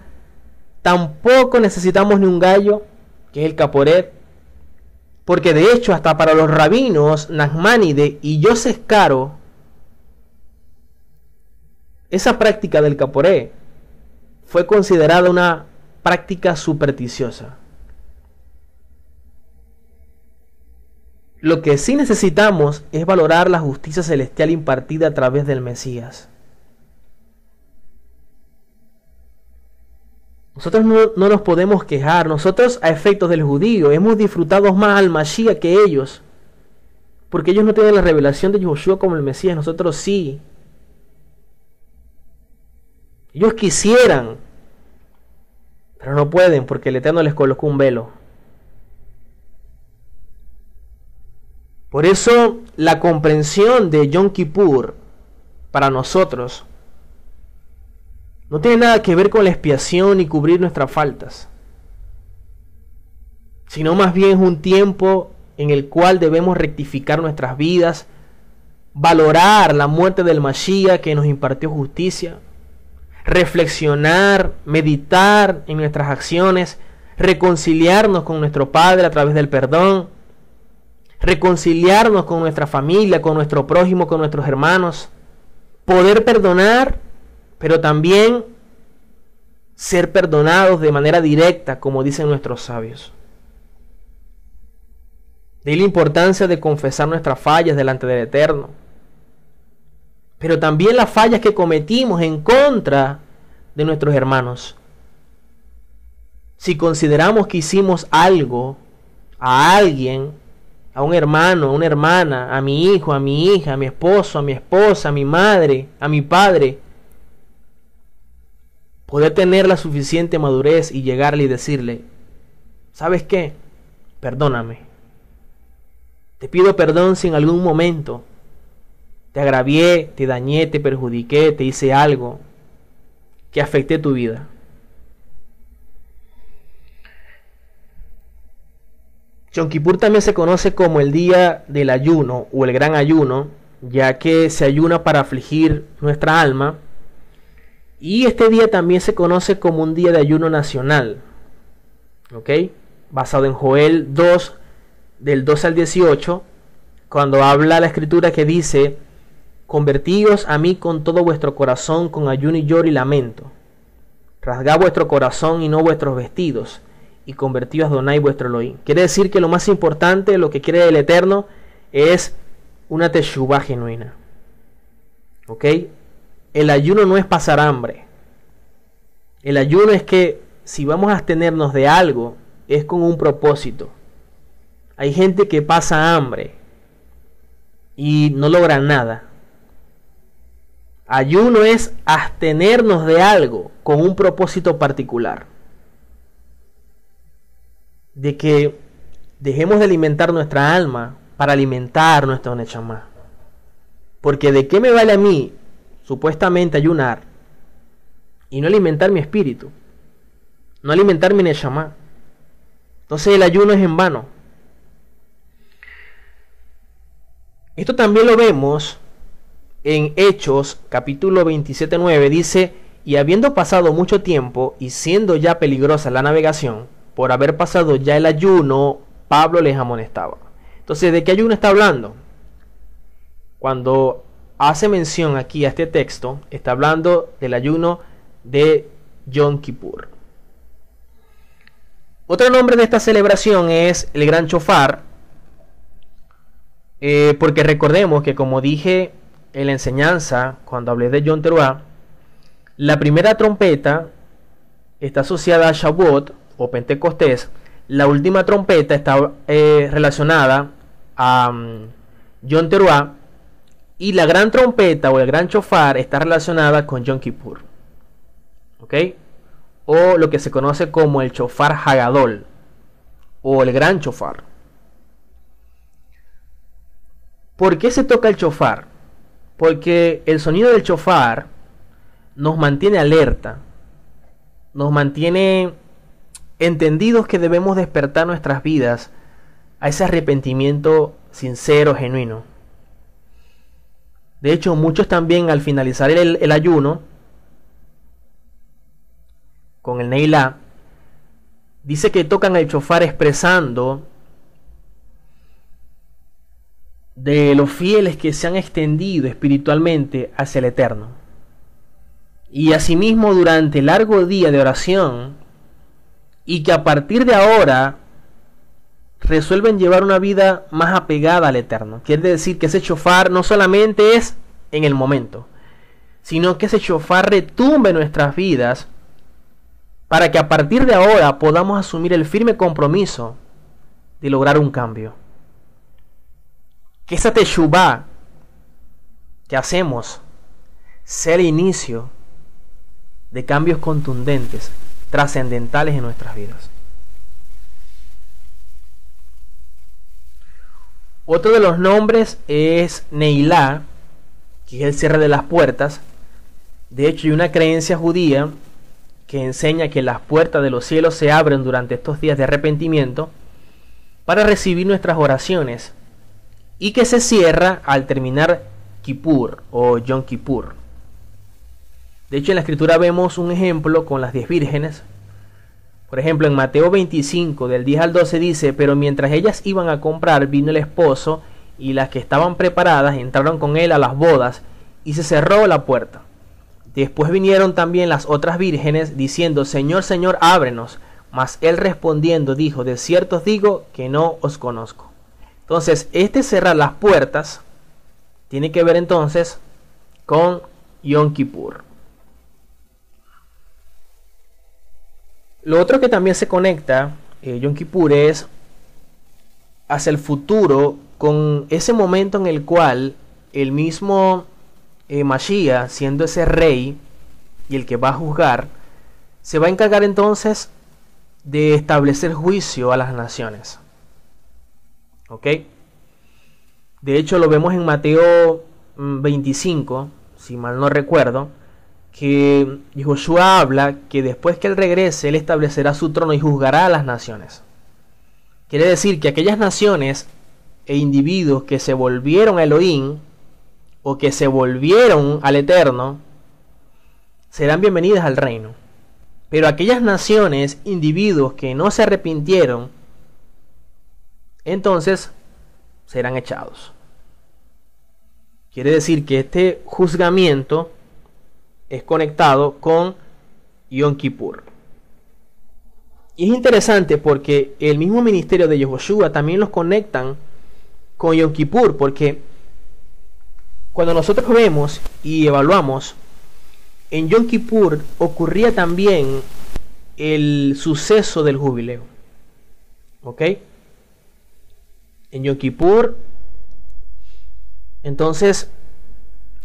Tampoco necesitamos ni un gallo, que es el caporet. Porque de hecho hasta para los rabinos Nachmanides y Yosef Karo, esa práctica del caporet fue considerada una práctica supersticiosa. Lo que sí necesitamos es valorar la justicia celestial impartida a través del Mesías. Nosotros no nos podemos quejar. Nosotros, a efectos del judío, hemos disfrutado más al Mashiach que ellos, porque ellos no tienen la revelación de Yehoshua como el Mesías. Nosotros sí. Ellos quisieran, pero no pueden, porque el Eterno les colocó un velo. Por eso la comprensión de Yom Kippur para nosotros no tiene nada que ver con la expiación ni cubrir nuestras faltas, sino más bien es un tiempo en el cual debemos rectificar nuestras vidas, valorar la muerte del Mashiach que nos impartió justicia, reflexionar, meditar en nuestras acciones, reconciliarnos con nuestro Padre a través del perdón, reconciliarnos con nuestra familia, con nuestro prójimo, con nuestros hermanos, poder perdonar, pero también ser perdonados de manera directa, como dicen nuestros sabios. De ahí la importancia de confesar nuestras fallas delante del Eterno, pero también las fallas que cometimos en contra de nuestros hermanos. Si consideramos que hicimos algo a alguien, a un hermano, a una hermana, a mi hijo, a mi hija, a mi esposo, a mi esposa, a mi madre, a mi padre, poder tener la suficiente madurez y llegarle y decirle: ¿sabes qué? Perdóname. Te pido perdón si en algún momento te agravié, te dañé, te perjudiqué, te hice algo que afecte tu vida. Yom Kippur también se conoce como el día del ayuno o el gran ayuno, ya que se ayuna para afligir nuestra alma. Y este día también se conoce como un día de ayuno nacional, ¿ok? Basado en Joel 2, del 12 al 18, cuando habla la escritura que dice: convertíos a mí con todo vuestro corazón, con ayuno y lloro y lamento. Rasgad vuestro corazón y no vuestros vestidos, y convertíos a Adonai vuestro Elohim. Quiere decir que lo más importante, lo que quiere el Eterno, es una teshuvá genuina. ¿Ok? El ayuno no es pasar hambre. El ayuno es que si vamos a abstenernos de algo, es con un propósito. Hay gente que pasa hambre y no logra nada. Ayuno es abstenernos de algo con un propósito particular. De que dejemos de alimentar nuestra alma para alimentar nuestro Neshama. Porque ¿de qué me vale a mí supuestamente ayunar y no alimentar mi espíritu? No alimentar mi Neshama. Entonces el ayuno es en vano. Esto también lo vemos en Hechos capítulo 27:9. Dice: y habiendo pasado mucho tiempo y siendo ya peligrosa la navegación, por haber pasado ya el ayuno, Pablo les amonestaba. Entonces, ¿de qué ayuno está hablando? Cuando hace mención aquí a este texto, está hablando del ayuno de Yom Kippur. Otro nombre de esta celebración es el Gran Shofar, porque recordemos que, como dije en la enseñanza cuando hablé de Yom Teruah, la primera trompeta está asociada a Shavuot o Pentecostés. La última trompeta está relacionada a Yom Teruah, y la gran trompeta o el gran shofar está relacionada con Yom Kippur, ¿ok? O lo que se conoce como el shofar Hagadol o el gran shofar. ¿Por qué se toca el shofar? Porque el sonido del shofar nos mantiene alerta, nos mantiene entendidos que debemos despertar nuestras vidas a ese arrepentimiento sincero, genuino. De hecho, muchos también al finalizar el ayuno con el Neilá, dice que tocan el shofar expresando de los fieles que se han extendido espiritualmente hacia el Eterno. Y asimismo, durante el largo día de oración, y que a partir de ahora resuelven llevar una vida más apegada al Eterno. Quiere decir que ese shofar no solamente es en el momento, sino que ese shofar retumbe en nuestras vidas para que a partir de ahora podamos asumir el firme compromiso de lograr un cambio. Que esa teshuvá que hacemos sea el inicio de cambios contundentes, trascendentales en nuestras vidas. Otro de los nombres es Neilá, que es el cierre de las puertas. De hecho, hay una creencia judía que enseña que las puertas de los cielos se abren durante estos días de arrepentimiento para recibir nuestras oraciones, y que se cierra al terminar Kippur o Yom Kippur. De hecho, en la escritura vemos un ejemplo con las 10 vírgenes. Por ejemplo, en Mateo 25, del 10 al 12 dice: pero mientras ellas iban a comprar, vino el esposo, y las que estaban preparadas entraron con él a las bodas, y se cerró la puerta. Después vinieron también las otras vírgenes, diciendo: Señor, Señor, ábrenos. Mas él respondiendo dijo: de cierto os digo que no os conozco. Entonces, este cerrar las puertas tiene que ver entonces con Yom Kippur. Lo otro que también se conecta, Yom Kippur, es hacia el futuro, con ese momento en el cual el mismo Mashiach, siendo ese rey y el que va a juzgar, se va a encargar entonces de establecer juicio a las naciones. ¿Ok? De hecho, lo vemos en Mateo 25, si mal no recuerdo, que Josué habla que después que él regrese, él establecerá su trono y juzgará a las naciones. Quiere decir que aquellas naciones e individuos que se volvieron a Elohim o que se volvieron al Eterno serán bienvenidas al reino. Pero aquellas naciones, individuos que no se arrepintieron, entonces serán echados. Quiere decir que este juzgamiento es conectado con Yom Kippur. Y es interesante porque el mismo ministerio de Yehoshua también los conectan con Yom Kippur, porque cuando nosotros vemos y evaluamos, en Yom Kippur ocurría también el suceso del jubileo. ¿Ok? En Yom Kippur, entonces,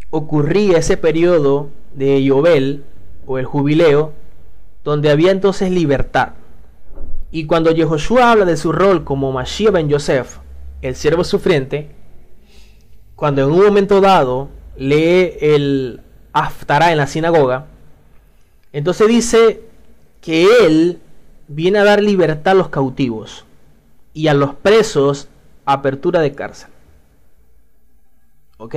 ocurría ese periodo de Yobel, o el jubileo, donde había entonces libertad. Y cuando Yehoshua habla de su rol como Mashiach ben Yosef, el siervo sufriente, cuando en un momento dado lee el Haftará en la sinagoga, entonces dice que él viene a dar libertad a los cautivos y a los presos apertura de cárcel. ¿Ok?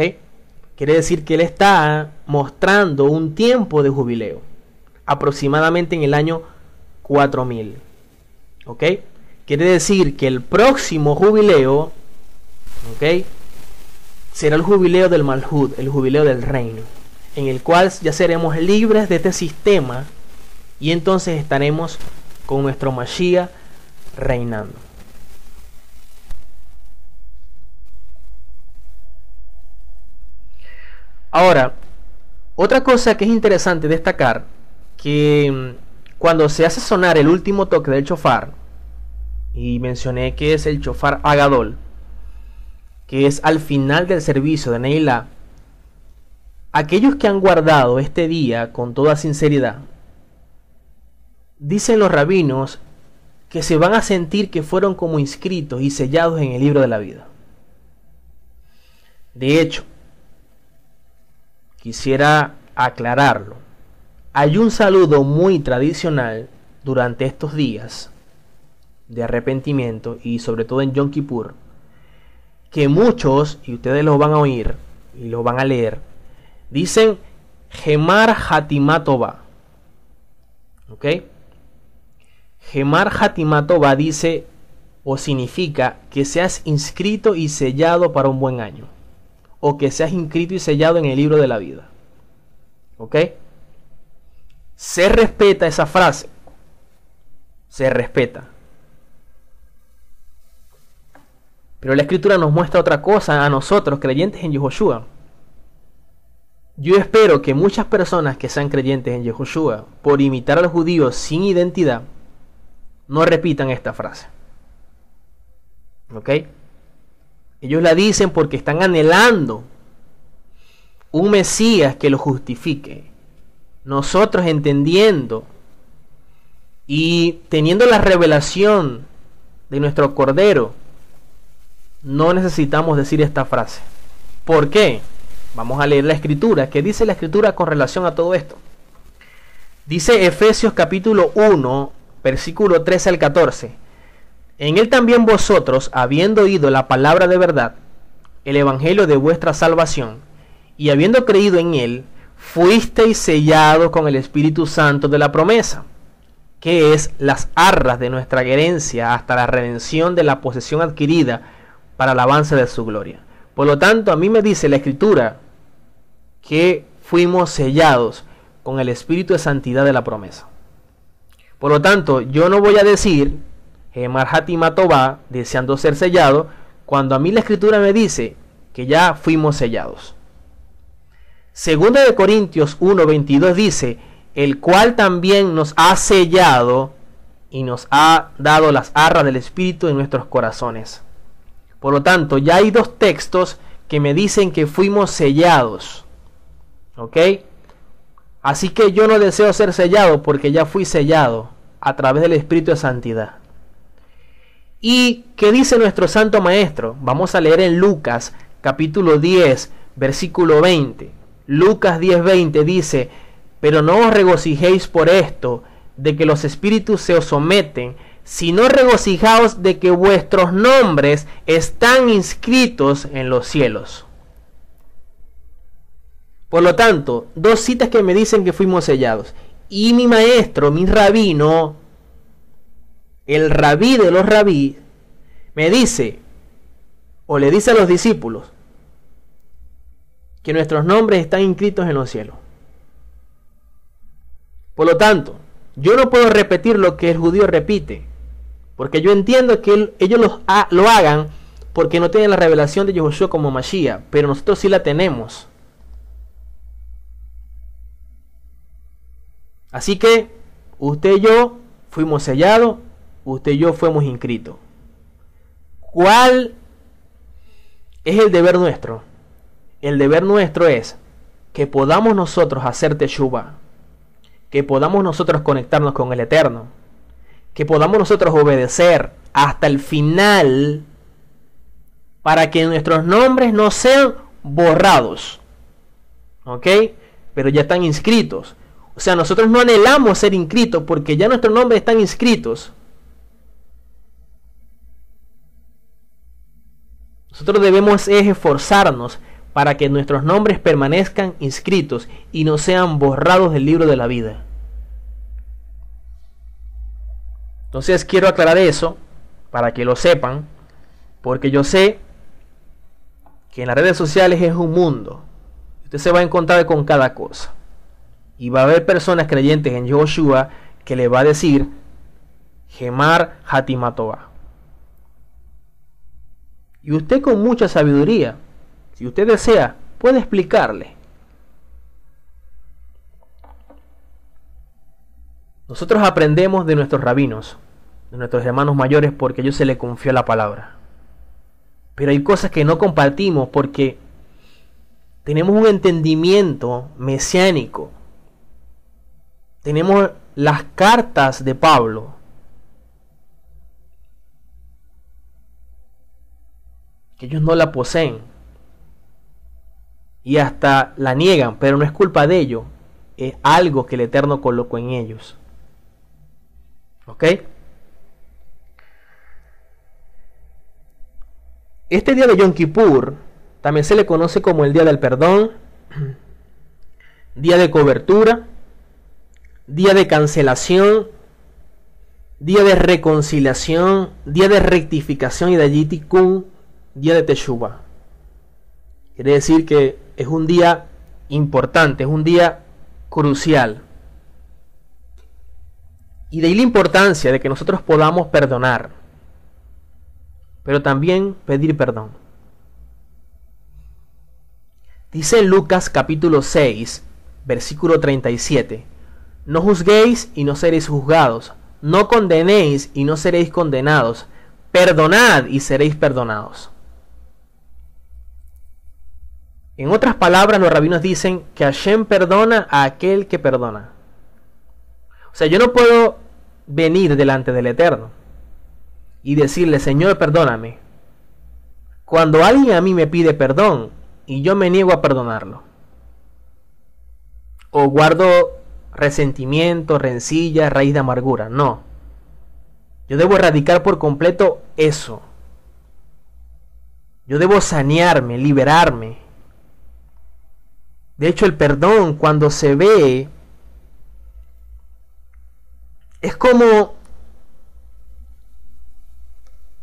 Quiere decir que él está mostrando un tiempo de jubileo, aproximadamente en el año 4000. ¿Ok? Quiere decir que el próximo jubileo, ¿ok?, será el jubileo del Malhut, el jubileo del reino, en el cual ya seremos libres de este sistema y entonces estaremos con nuestro Mashiach reinando. Ahora, otra cosa que es interesante destacar, que cuando se hace sonar el último toque del shofar, y mencioné que es el shofar Agadol, que es al final del servicio de Neilá, aquellos que han guardado este día con toda sinceridad, dicen los rabinos que se van a sentir que fueron como inscritos y sellados en el libro de la vida. De hecho, quisiera aclararlo. Hay un saludo muy tradicional durante estos días de arrepentimiento y sobre todo en Yom Kippur, que muchos, y ustedes lo van a oír y lo van a leer, dicen Gemar Hatimatova. ¿Ok? Gemar Hatimatova dice o significa que seas inscrito y sellado para un buen año, o que seas inscrito y sellado en el libro de la vida. ¿Ok? Se respeta esa frase. Se respeta. Pero la escritura nos muestra otra cosa a nosotros, creyentes en Yehoshua. Yo espero que muchas personas que sean creyentes en Yehoshua, por imitar a los judíos sin identidad, no repitan esta frase. ¿Ok? Ellos la dicen porque están anhelando un Mesías que lo justifique. Nosotros entendiendo y teniendo la revelación de nuestro Cordero, no necesitamos decir esta frase. ¿Por qué? Vamos a leer la escritura. ¿Qué dice la escritura con relación a todo esto? Dice Efesios capítulo 1, versículo 13 al 14. En él también vosotros, habiendo oído la palabra de verdad, el evangelio de vuestra salvación, y habiendo creído en él, fuisteis sellados con el Espíritu Santo de la promesa, que es las arras de nuestra herencia hasta la redención de la posesión adquirida para el avance de su gloria. Por lo tanto, a mí me dice la escritura que fuimos sellados con el Espíritu de santidad de la promesa. Por lo tanto, yo no voy a decir Gemar Hatimatova, deseando ser sellado, cuando a mí la escritura me dice que ya fuimos sellados. Segunda de Corintios 1:22 dice, el cual también nos ha sellado y nos ha dado las arras del Espíritu en nuestros corazones. Por lo tanto, ya hay dos textos que me dicen que fuimos sellados. ¿Ok? Así que yo no deseo ser sellado porque ya fui sellado a través del Espíritu de santidad. ¿Y qué dice nuestro Santo Maestro? Vamos a leer en Lucas capítulo 10, versículo 20. Lucas 10:20 dice, pero no os regocijéis por esto, de que los espíritus se os someten, sino regocijaos de que vuestros nombres están inscritos en los cielos. Por lo tanto, dos citas que me dicen que fuimos sellados. Y mi maestro, mi rabino, el rabí de los rabí, me dice, o le dice a los discípulos, que nuestros nombres están inscritos en los cielos. Por lo tanto, yo no puedo repetir lo que el judío repite, porque yo entiendo que ellos lo hagan porque no tienen la revelación de Yahushua como Mashiach, pero nosotros sí la tenemos. Así que usted y yo fuimos sellados, usted y yo fuimos inscritos. ¿Cuál es el deber nuestro? El deber nuestro es que podamos nosotros hacer teshuvah, que podamos nosotros conectarnos con el Eterno, que podamos nosotros obedecer hasta el final para que nuestros nombres no sean borrados, ¿ok? Pero ya están inscritos. O sea, nosotros no anhelamos ser inscritos porque ya nuestros nombres están inscritos. Nosotros debemos esforzarnos para que nuestros nombres permanezcan inscritos y no sean borrados del libro de la vida. Entonces quiero aclarar eso para que lo sepan, porque yo sé que en las redes sociales es un mundo. Usted se va a encontrar con cada cosa. Y va a haber personas creyentes en Yahushua que le va a decir Gemar Hatimatová. Y usted con mucha sabiduría, si usted desea, puede explicarle. Nosotros aprendemos de nuestros rabinos, de nuestros hermanos mayores, porque a ellos se les confió la palabra. Pero hay cosas que no compartimos porque tenemos un entendimiento mesiánico. Tenemos las cartas de Pablo. Que ellos no la poseen. Y hasta la niegan, pero no es culpa de ellos. Es algo que el Eterno colocó en ellos. ¿Ok? Este día de Yom Kippur también se le conoce como el día del perdón, día de cobertura, día de cancelación, día de reconciliación, día de rectificación y de Yitikun, día de Teshuvah. Quiere decir que es un día importante, es un día crucial. Y de ahí la importancia de que nosotros podamos perdonar, pero también pedir perdón. Dice en Lucas capítulo 6, versículo 37, no juzguéis y no seréis juzgados, no condenéis y no seréis condenados, perdonad y seréis perdonados. En otras palabras, los rabinos dicen que Hashem perdona a aquel que perdona. O sea, yo no puedo venir delante del Eterno y decirle, Señor, perdóname, cuando alguien a mí me pide perdón y yo me niego a perdonarlo, o guardo resentimiento, rencilla, raíz de amargura. No, yo debo erradicar por completo eso. Yo debo sanearme, liberarme. De hecho, el perdón, cuando se ve, es como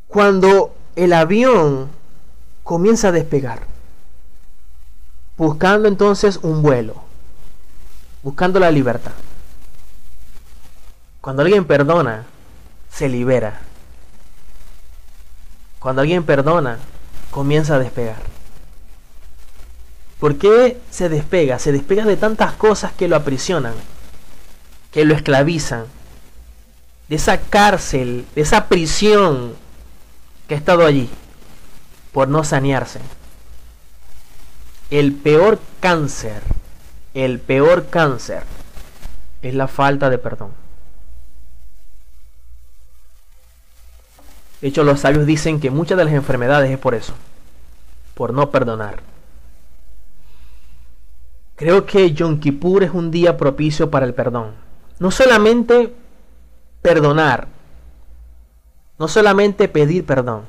cuando el avión comienza a despegar, buscando entonces un vuelo, buscando la libertad. Cuando alguien perdona, se libera. Cuando alguien perdona, comienza a despegar. ¿Por qué se despega? Se despega de tantas cosas que lo aprisionan, que lo esclavizan, de esa cárcel, de esa prisión que ha estado allí por no sanearse. El peor cáncer es la falta de perdón. De hecho, los sabios dicen que muchas de las enfermedades es por eso, por no perdonar. Creo que Yom Kippur es un día propicio para el perdón. No solamente perdonar, No solamente pedir perdón,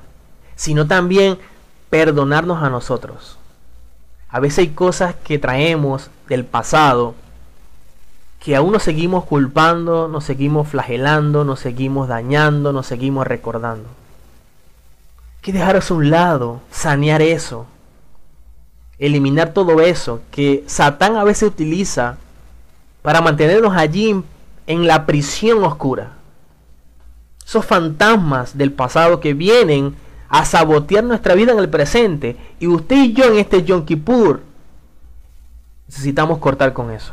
sino también perdonarnos a nosotros. A veces hay cosas que traemos del pasado que aún nos seguimos culpando, nos seguimos flagelando, nos seguimos dañando, nos seguimos recordando. Hay que dejar eso a un lado, sanear eso, eliminar todo eso que Satán a veces utiliza para mantenernos allí en la prisión oscura. Esos fantasmas del pasado que vienen a sabotear nuestra vida en el presente. Y usted y yo en este Yom Kippur necesitamos cortar con eso.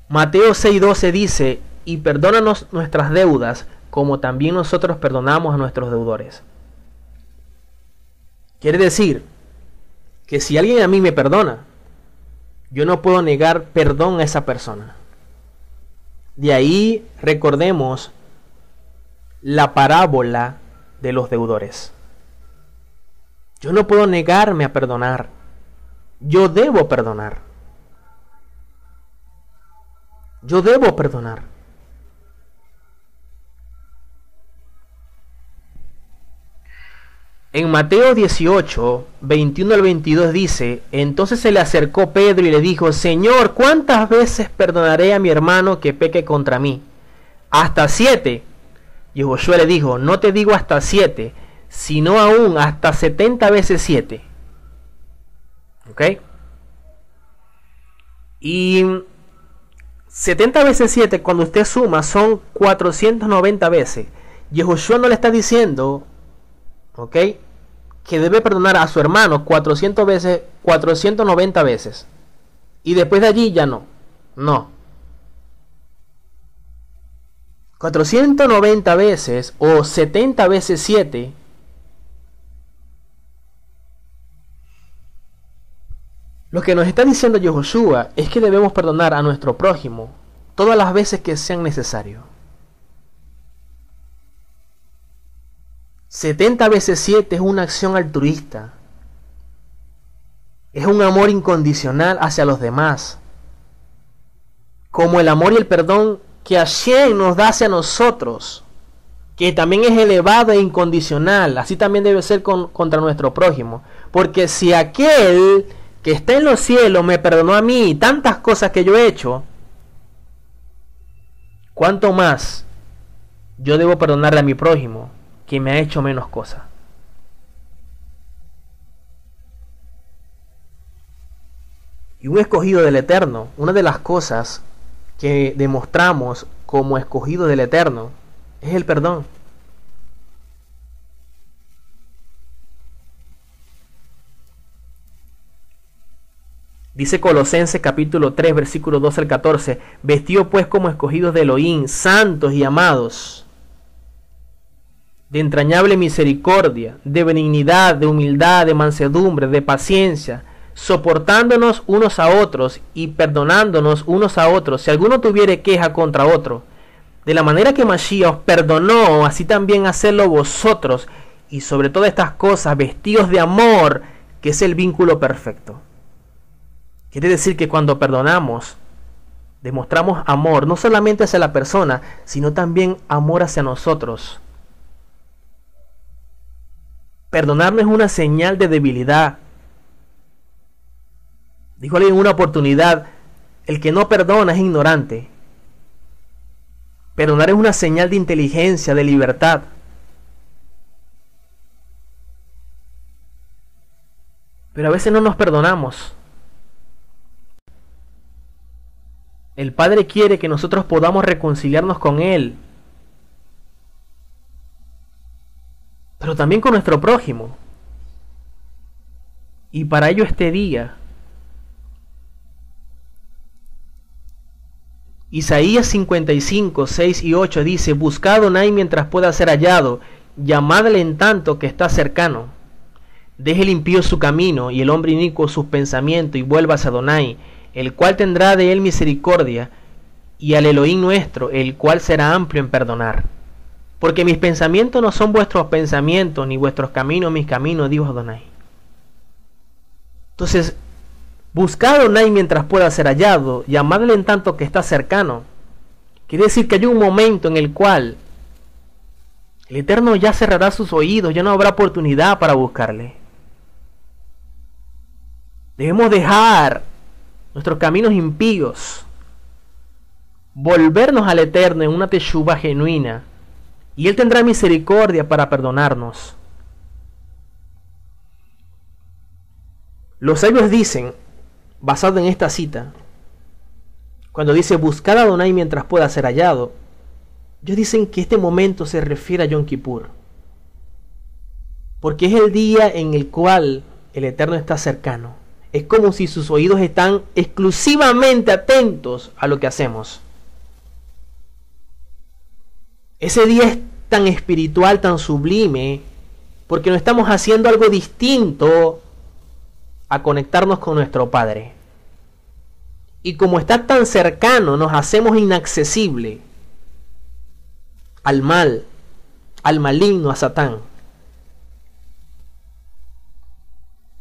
Mateo 6:12 dice: y perdónanos nuestras deudas, como también nosotros perdonamos a nuestros deudores. Quiere decir que si alguien a mí me perdona, yo no puedo negar perdón a esa persona. De ahí recordemos la parábola de los deudores. Yo no puedo negarme a perdonar. Yo debo perdonar. Yo debo perdonar. En Mateo 18, 21 al 22 dice: entonces se le acercó Pedro y le dijo: Señor, ¿cuántas veces perdonaré a mi hermano que peque contra mí? ¿Hasta 7? Y Josué le dijo: no te digo hasta 7, sino aún hasta 70 veces 7. ¿Ok? Y 70 veces 7, cuando usted suma, son 490 veces. Y Josué no le está diciendo, ¿ok?, que debe perdonar a su hermano 490 veces. Y después de allí ya no. No. 490 veces o 70 veces 7. Lo que nos está diciendo Yehoshua es que debemos perdonar a nuestro prójimo todas las veces que sean necesarias. 70 veces 7 es una acción altruista. Es un amor incondicional hacia los demás. Como el amor y el perdón que Hashem nos da hacia nosotros, que también es elevado e incondicional. Así también debe ser contra nuestro prójimo. Porque si aquel que está en los cielos me perdonó a mí tantas cosas que yo he hecho, ¿cuánto más yo debo perdonarle a mi prójimo que me ha hecho menos cosas? Y un escogido del Eterno, una de las cosas que demostramos como escogido del Eterno es el perdón. Dice Colosenses capítulo 3 versículo 12 al 14: vestidos pues como escogidos de Elohim, santos y amados, de entrañable misericordia, de benignidad, de humildad, de mansedumbre, de paciencia, soportándonos unos a otros y perdonándonos unos a otros, si alguno tuviere queja contra otro. De la manera que Mashiach os perdonó, así también hacedlo vosotros, y sobre todas estas cosas vestidos de amor, que es el vínculo perfecto. Quiere decir que cuando perdonamos, demostramos amor, no solamente hacia la persona, sino también amor hacia nosotros. Perdonar no es una señal de debilidad. Dijo alguien en una oportunidad: el que no perdona es ignorante. Perdonar es una señal de inteligencia, de libertad. Pero a veces no nos perdonamos. El Padre quiere que nosotros podamos reconciliarnos con Él, pero también con nuestro prójimo. Y para ello este día, Isaías 55, 6 y 8 dice: buscad a Adonai mientras pueda ser hallado, llamadle en tanto que está cercano. Deje el impío su camino y el hombre inicuo sus pensamientos, y vuélvase a Adonai, el cual tendrá de él misericordia, y al Elohim nuestro, el cual será amplio en perdonar. Porque mis pensamientos no son vuestros pensamientos, ni vuestros caminos mis caminos, dijo Adonai. Entonces, buscad a Adonai mientras pueda ser hallado, llamadle en tanto que está cercano. Quiere decir que hay un momento en el cual El Eterno ya cerrará sus oídos, ya no habrá oportunidad para buscarle. Debemos dejar nuestros caminos impíos, volvernos al Eterno en una teshuva genuina, y Él tendrá misericordia para perdonarnos. Los sabios dicen, basado en esta cita, cuando dice buscad a Adonai mientras pueda ser hallado, ellos dicen que este momento se refiere a Yom Kippur, porque es el día en el cual el Eterno está cercano. Es como si sus oídos están exclusivamente atentos a lo que hacemos. Ese día es tan espiritual, tan sublime, porque no estamos haciendo algo distinto a conectarnos con nuestro Padre. Y como está tan cercano, nos hacemos inaccesible al mal, al maligno, a Satán.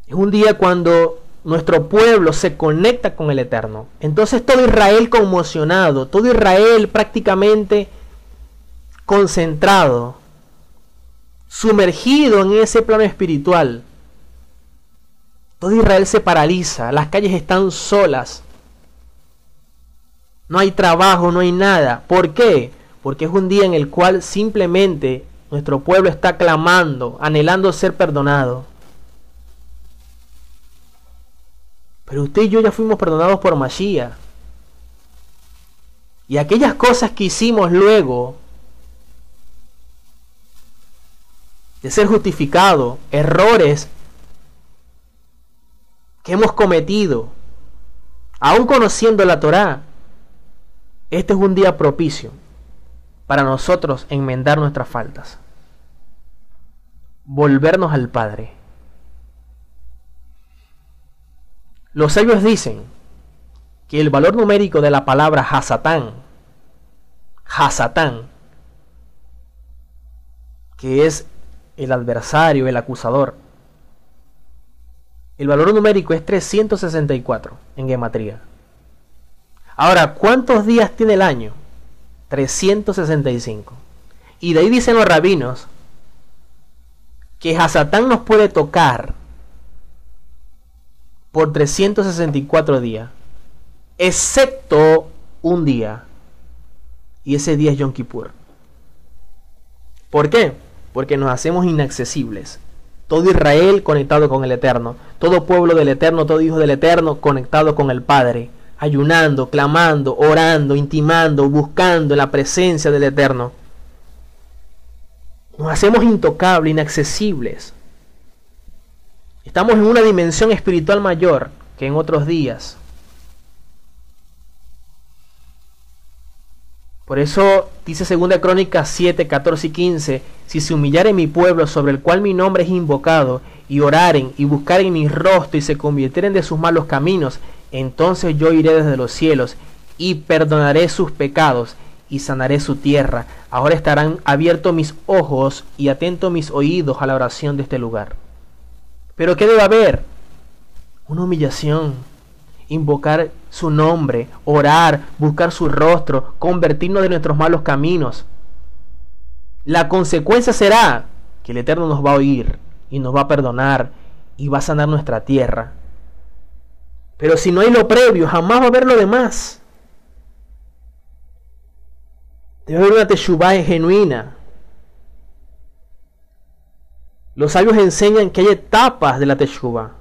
Es un día cuando nuestro pueblo se conecta con el Eterno. Entonces todo Israel conmocionado, todo Israel prácticamente concentrado, sumergido en ese plano espiritual. Todo Israel se paraliza, las calles están solas. No hay trabajo, no hay nada. ¿Por qué? Porque es un día en el cual simplemente nuestro pueblo está clamando, anhelando ser perdonado. Pero usted y yo ya fuimos perdonados por Mashiach. Y aquellas cosas que hicimos luego de ser justificados, errores que hemos cometido, aún conociendo la Torá, este es un día propicio para nosotros enmendar nuestras faltas, volvernos al Padre. Los sabios dicen que el valor numérico de la palabra Hasatán, que es el adversario, el acusador, el valor numérico es 364 en gematría. Ahora, ¿cuántos días tiene el año? 365. Y de ahí dicen los rabinos que Hasatán nos puede tocar por 364 días, excepto un día, y ese día es Yom Kippur. ¿Por qué? Porque nos hacemos inaccesibles. Todo Israel conectado con el Eterno, todo pueblo del Eterno, todo hijo del Eterno conectado con el Padre, ayunando, clamando, orando, intimando, buscando la presencia del Eterno. Nos hacemos intocables, inaccesibles. Estamos en una dimensión espiritual mayor que en otros días. Por eso dice 2 Crónicas 7, 14 y 15, si se humillare mi pueblo sobre el cual mi nombre es invocado, y oraren y buscaren mi rostro y se convirtieren de sus malos caminos, entonces yo iré desde los cielos y perdonaré sus pecados y sanaré su tierra. Ahora estarán abiertos mis ojos y atentos mis oídos a la oración de este lugar. ¿Pero qué debe haber? Una humillación, invocar su nombre, orar, buscar su rostro, convertirnos de nuestros malos caminos. La consecuencia será que el Eterno nos va a oír y nos va a perdonar y va a sanar nuestra tierra. Pero si no hay lo previo, jamás va a haber lo demás. Debe haber una teshuvá genuina. Los sabios enseñan que hay etapas de la teshuvá.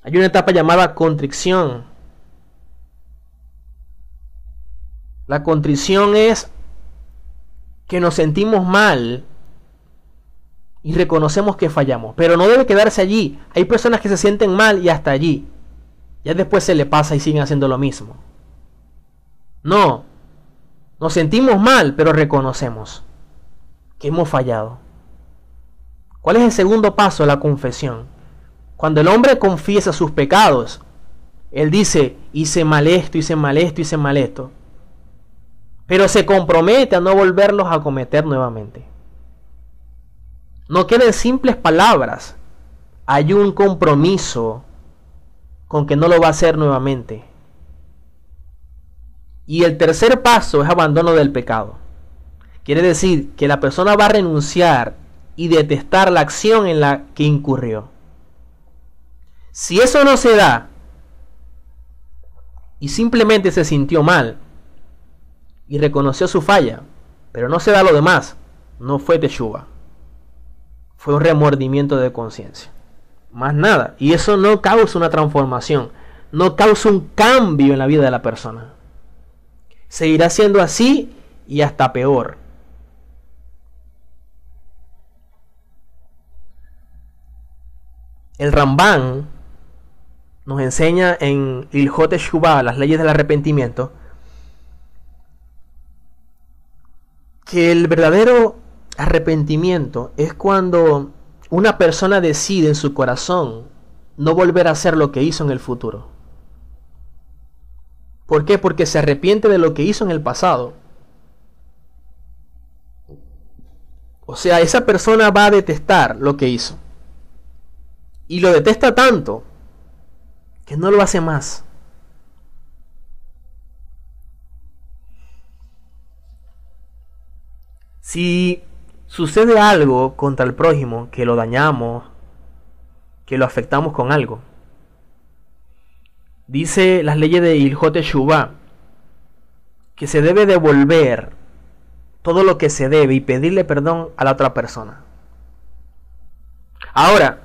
Hay una etapa llamada contrición. La contrición es que nos sentimos mal y reconocemos que fallamos, pero no debe quedarse allí. Hay personas que se sienten mal y hasta allí. Ya después se le pasa y siguen haciendo lo mismo. No, nos sentimos mal, pero reconocemos que hemos fallado. ¿Cuál es el segundo paso? La confesión. Cuando el hombre confiesa sus pecados, él dice, hice mal esto, hice mal esto, hice mal esto. Pero se compromete a no volverlos a cometer nuevamente. No queden simples palabras. Hay un compromiso con que no lo va a hacer nuevamente. Y el tercer paso es abandono del pecado. Quiere decir que la persona va a renunciar y detestar la acción en la que incurrió. Si eso no se da y simplemente se sintió mal y reconoció su falla, pero no se da lo demás, no fue teshuva, fue un remordimiento de conciencia, más nada. Y eso no causa una transformación, no causa un cambio en la vida de la persona. Seguirá siendo así y hasta peor. El Rambán nos enseña en Ilhot Teshuvah, las leyes del arrepentimiento, que el verdadero arrepentimiento es cuando una persona decide en su corazón no volver a hacer lo que hizo en el futuro. ¿Por qué? Porque se arrepiente de lo que hizo en el pasado. O sea, esa persona va a detestar lo que hizo. Y lo detesta tanto que no lo hace más. Si sucede algo contra el prójimo, que lo dañamos, que lo afectamos con algo, dice las leyes de Ilhot Teshuvah que se debe devolver todo lo que se debe y pedirle perdón a la otra persona. Ahora,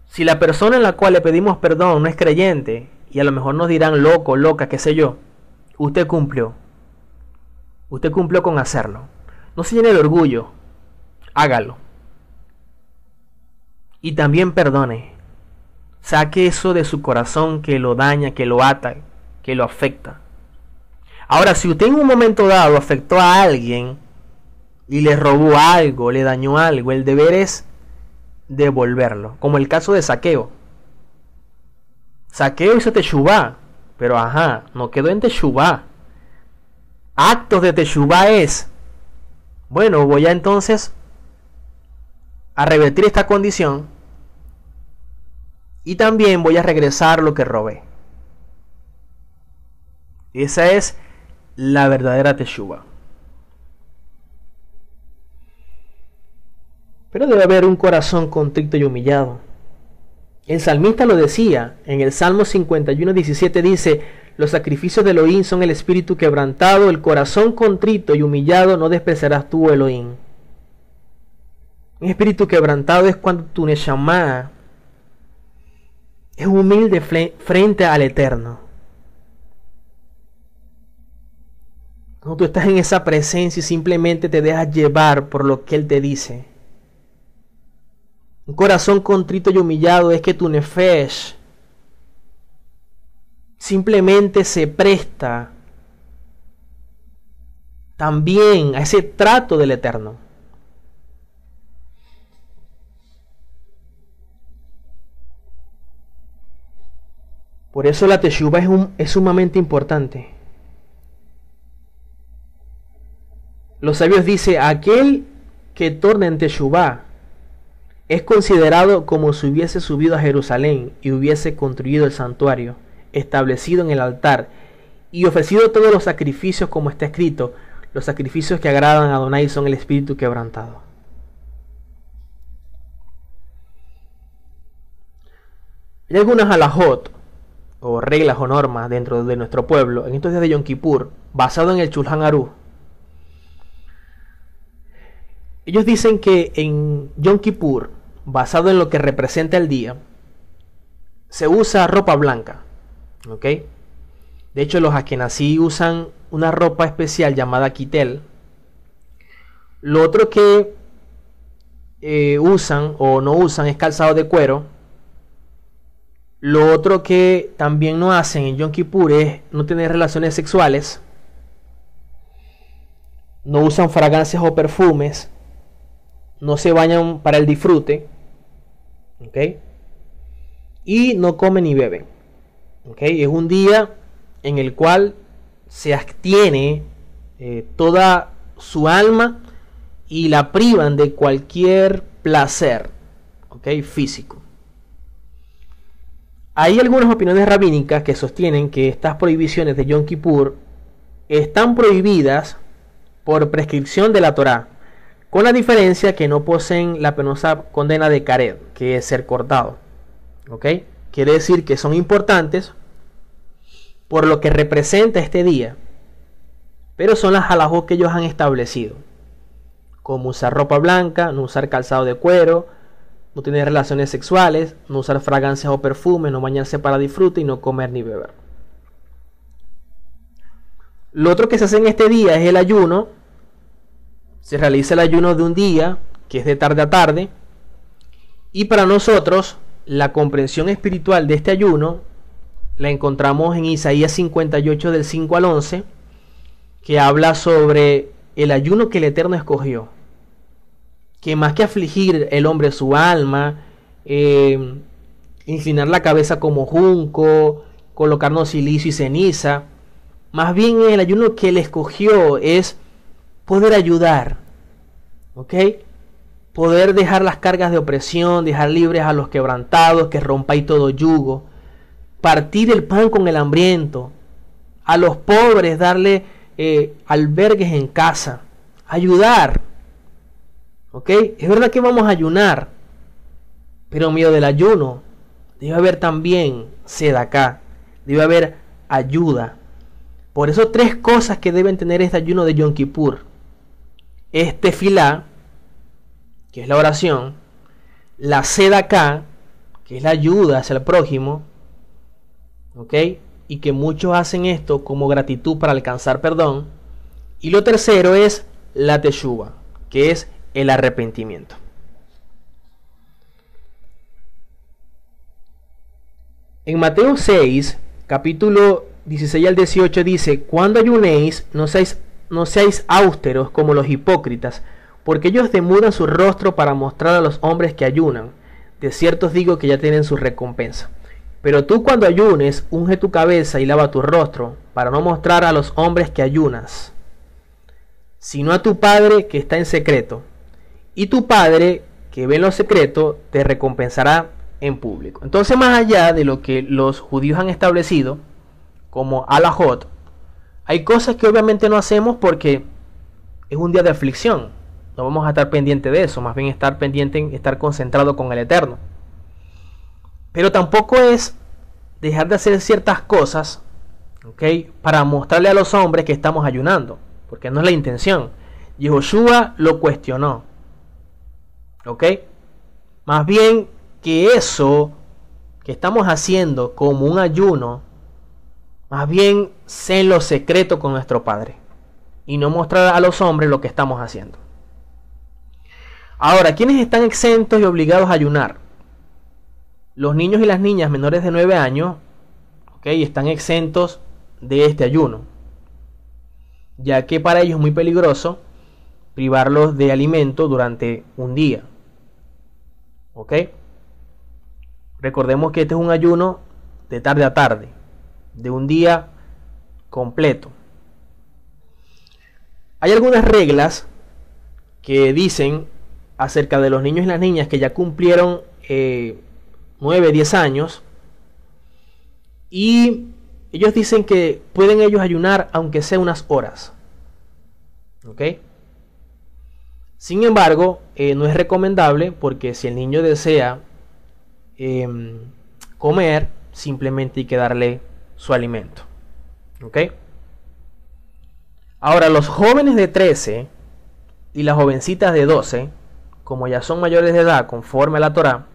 si la persona en la cual le pedimos perdón no es creyente, y a lo mejor nos dirán loco, loca, qué sé yo, usted cumplió con hacerlo. No se llene de orgullo, hágalo. Y también perdone. Saque eso de su corazón que lo daña, que lo ata, que lo afecta. Ahora, si usted en un momento dado afectó a alguien y le robó algo, le dañó algo, el deber es devolverlo. Como el caso de Zaqueo. Zaqueo hizo teshuvá, pero no quedó en teshuvá. Actos de teshuvá es, bueno, voy a entonces a revertir esta condición y también voy a regresar lo que robé. Esa es la verdadera teshuvá. Pero debe haber un corazón contrito y humillado. El salmista lo decía en el Salmo 51:17, dice: los sacrificios de Elohim son el espíritu quebrantado, el corazón contrito y humillado no despreciarás tú, Elohim. Un espíritu quebrantado es cuando tu neshama es humilde frente al Eterno. Cuando tú estás en esa presencia y simplemente te dejas llevar por lo que Él te dice. Un corazón contrito y humillado es que tu nefesh simplemente se presta también a ese trato del Eterno. Por eso la teshuvá es sumamente importante. Los sabios dicen: aquel que torna en teshuvá es considerado como si hubiese subido a Jerusalén y hubiese construido el santuario, establecido en el altar y ofrecido todos los sacrificios, como está escrito: los sacrificios que agradan a Adonai son el espíritu quebrantado. Hay algunas halajot o reglas o normas dentro de nuestro pueblo en estos días de Yom Kippur, basado en el Shulchan Aruch. Ellos dicen que en Yom Kippur, basado en lo que representa el día, se usa ropa blanca. ¿Ok? De hecho, los Ashkenazí usan una ropa especial llamada kitel. Lo otro que usan o no usan es calzado de cuero. Lo otro que también no hacen en Yom Kippur es no tener relaciones sexuales. No usan fragancias o perfumes. No se bañan para el disfrute. ¿Ok? Y no comen ni beben. ¿Ok? Es un día en el cual se abstiene toda su alma y la privan de cualquier placer, ¿ok?, físico. Hay algunas opiniones rabínicas que sostienen que estas prohibiciones de Yom Kippur están prohibidas por prescripción de la Torá, con la diferencia que no poseen la penosa condena de Karet, que es ser cortado. ¿Ok? Quiere decir que son importantes por lo que representa este día, pero son las halajot que ellos han establecido, como usar ropa blanca, no usar calzado de cuero, no tener relaciones sexuales, no usar fragancias o perfumes, no bañarse para disfrute y no comer ni beber. Lo otro que se hace en este día es el ayuno. Se realiza el ayuno de un día, que es de tarde a tarde, y para nosotros la comprensión espiritual de este ayuno la encontramos en Isaías 58 del 5 al 11, que habla sobre el ayuno que el Eterno escogió, que más que afligir el hombre su alma, inclinar la cabeza como junco, colocarnos silicio y ceniza, más bien el ayuno que él escogió es poder ayudar, ¿ok? Poder dejar las cargas de opresión, dejar libres a los quebrantados, que rompáis todo yugo, partir el pan con el hambriento, a los pobres darle albergues en casa, ayudar, ¿ok? Es verdad que vamos a ayunar, pero en medio del ayuno debe haber también sedacá, debe haber ayuda. Por eso 3 cosas que deben tener este ayuno de Yom Kippur: es tefilá, que es la oración; la sedacá, que es la ayuda hacia el prójimo, ¿ok? Y que muchos hacen esto como gratitud para alcanzar perdón. Y lo tercero es la teshuva, que es el arrepentimiento. En Mateo 6, capítulo 16 al 18 dice: cuando ayunéis, no seáis austeros como los hipócritas, porque ellos demudan su rostro para mostrar a los hombres que ayunan. De cierto os digo que ya tienen su recompensa. Pero tú, cuando ayunes, unge tu cabeza y lava tu rostro, para no mostrar a los hombres que ayunas, sino a tu Padre que está en secreto. Y tu Padre que ve en lo secreto te recompensará en público. Entonces, más allá de lo que los judíos han establecido como halajot, hay cosas que obviamente no hacemos porque es un día de aflicción. No vamos a estar pendiente de eso, más bien estar pendiente en estar concentrado con el Eterno. Pero tampoco es dejar de hacer ciertas cosas, ¿ok?, para mostrarle a los hombres que estamos ayunando, porque no es la intención. Yehoshua lo cuestionó, ¿ok? Más bien que eso que estamos haciendo como un ayuno, más bien sea en lo secreto con nuestro Padre y no mostrar a los hombres lo que estamos haciendo. Ahora, ¿quiénes están exentos y obligados a ayunar? Los niños y las niñas menores de 9 años, ¿ok?, están exentos de este ayuno, ya que para ellos es muy peligroso privarlos de alimento durante un día, ¿ok? Recordemos que este es un ayuno de tarde a tarde, de un día completo. Hay algunas reglas que dicen acerca de los niños y las niñas que ya cumplieron 9, 10 años, y ellos dicen que pueden ellos ayunar aunque sea unas horas, ¿ok? Sin embargo, no es recomendable, porque si el niño desea comer, simplemente hay que darle su alimento, ¿ok? Ahora, los jóvenes de 13 y las jovencitas de 12, como ya son mayores de edad conforme a la Torá,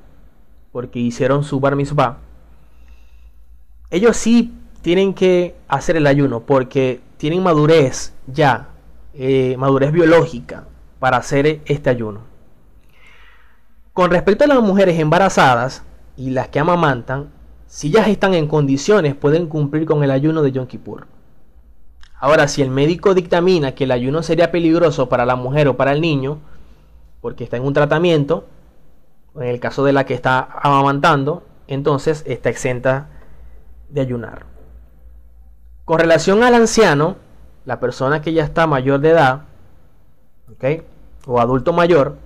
porque hicieron su bar mitzvah, ellos sí tienen que hacer el ayuno, porque tienen madurez ya, madurez biológica para hacer este ayuno. Con respecto a las mujeres embarazadas y las que amamantan, si ellas están en condiciones, pueden cumplir con el ayuno de Yom Kippur. Ahora, si el médico dictamina que el ayuno sería peligroso para la mujer o para el niño, porque está en un tratamiento, en el caso de la que está amamantando, entonces está exenta de ayunar. Con relación al anciano, la persona que ya está mayor de edad, ¿ok?, o adulto mayor,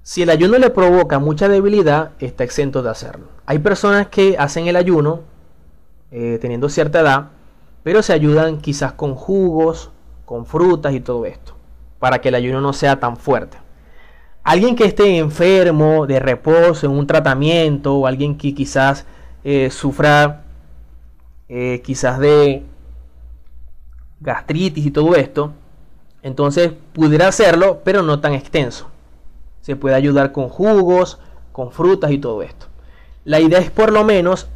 si el ayuno le provoca mucha debilidad, está exento de hacerlo. Hay personas que hacen el ayuno teniendo cierta edad, pero se ayudan quizás con jugos con frutas y todo esto, para que el ayuno no sea tan fuerte. Alguien que esté enfermo, de reposo, en un tratamiento, o alguien que quizás sufra quizás de gastritis y todo esto, entonces pudiera hacerlo, pero no tan extenso. Se puede ayudar con jugos, con frutas y todo esto. La idea es por lo menos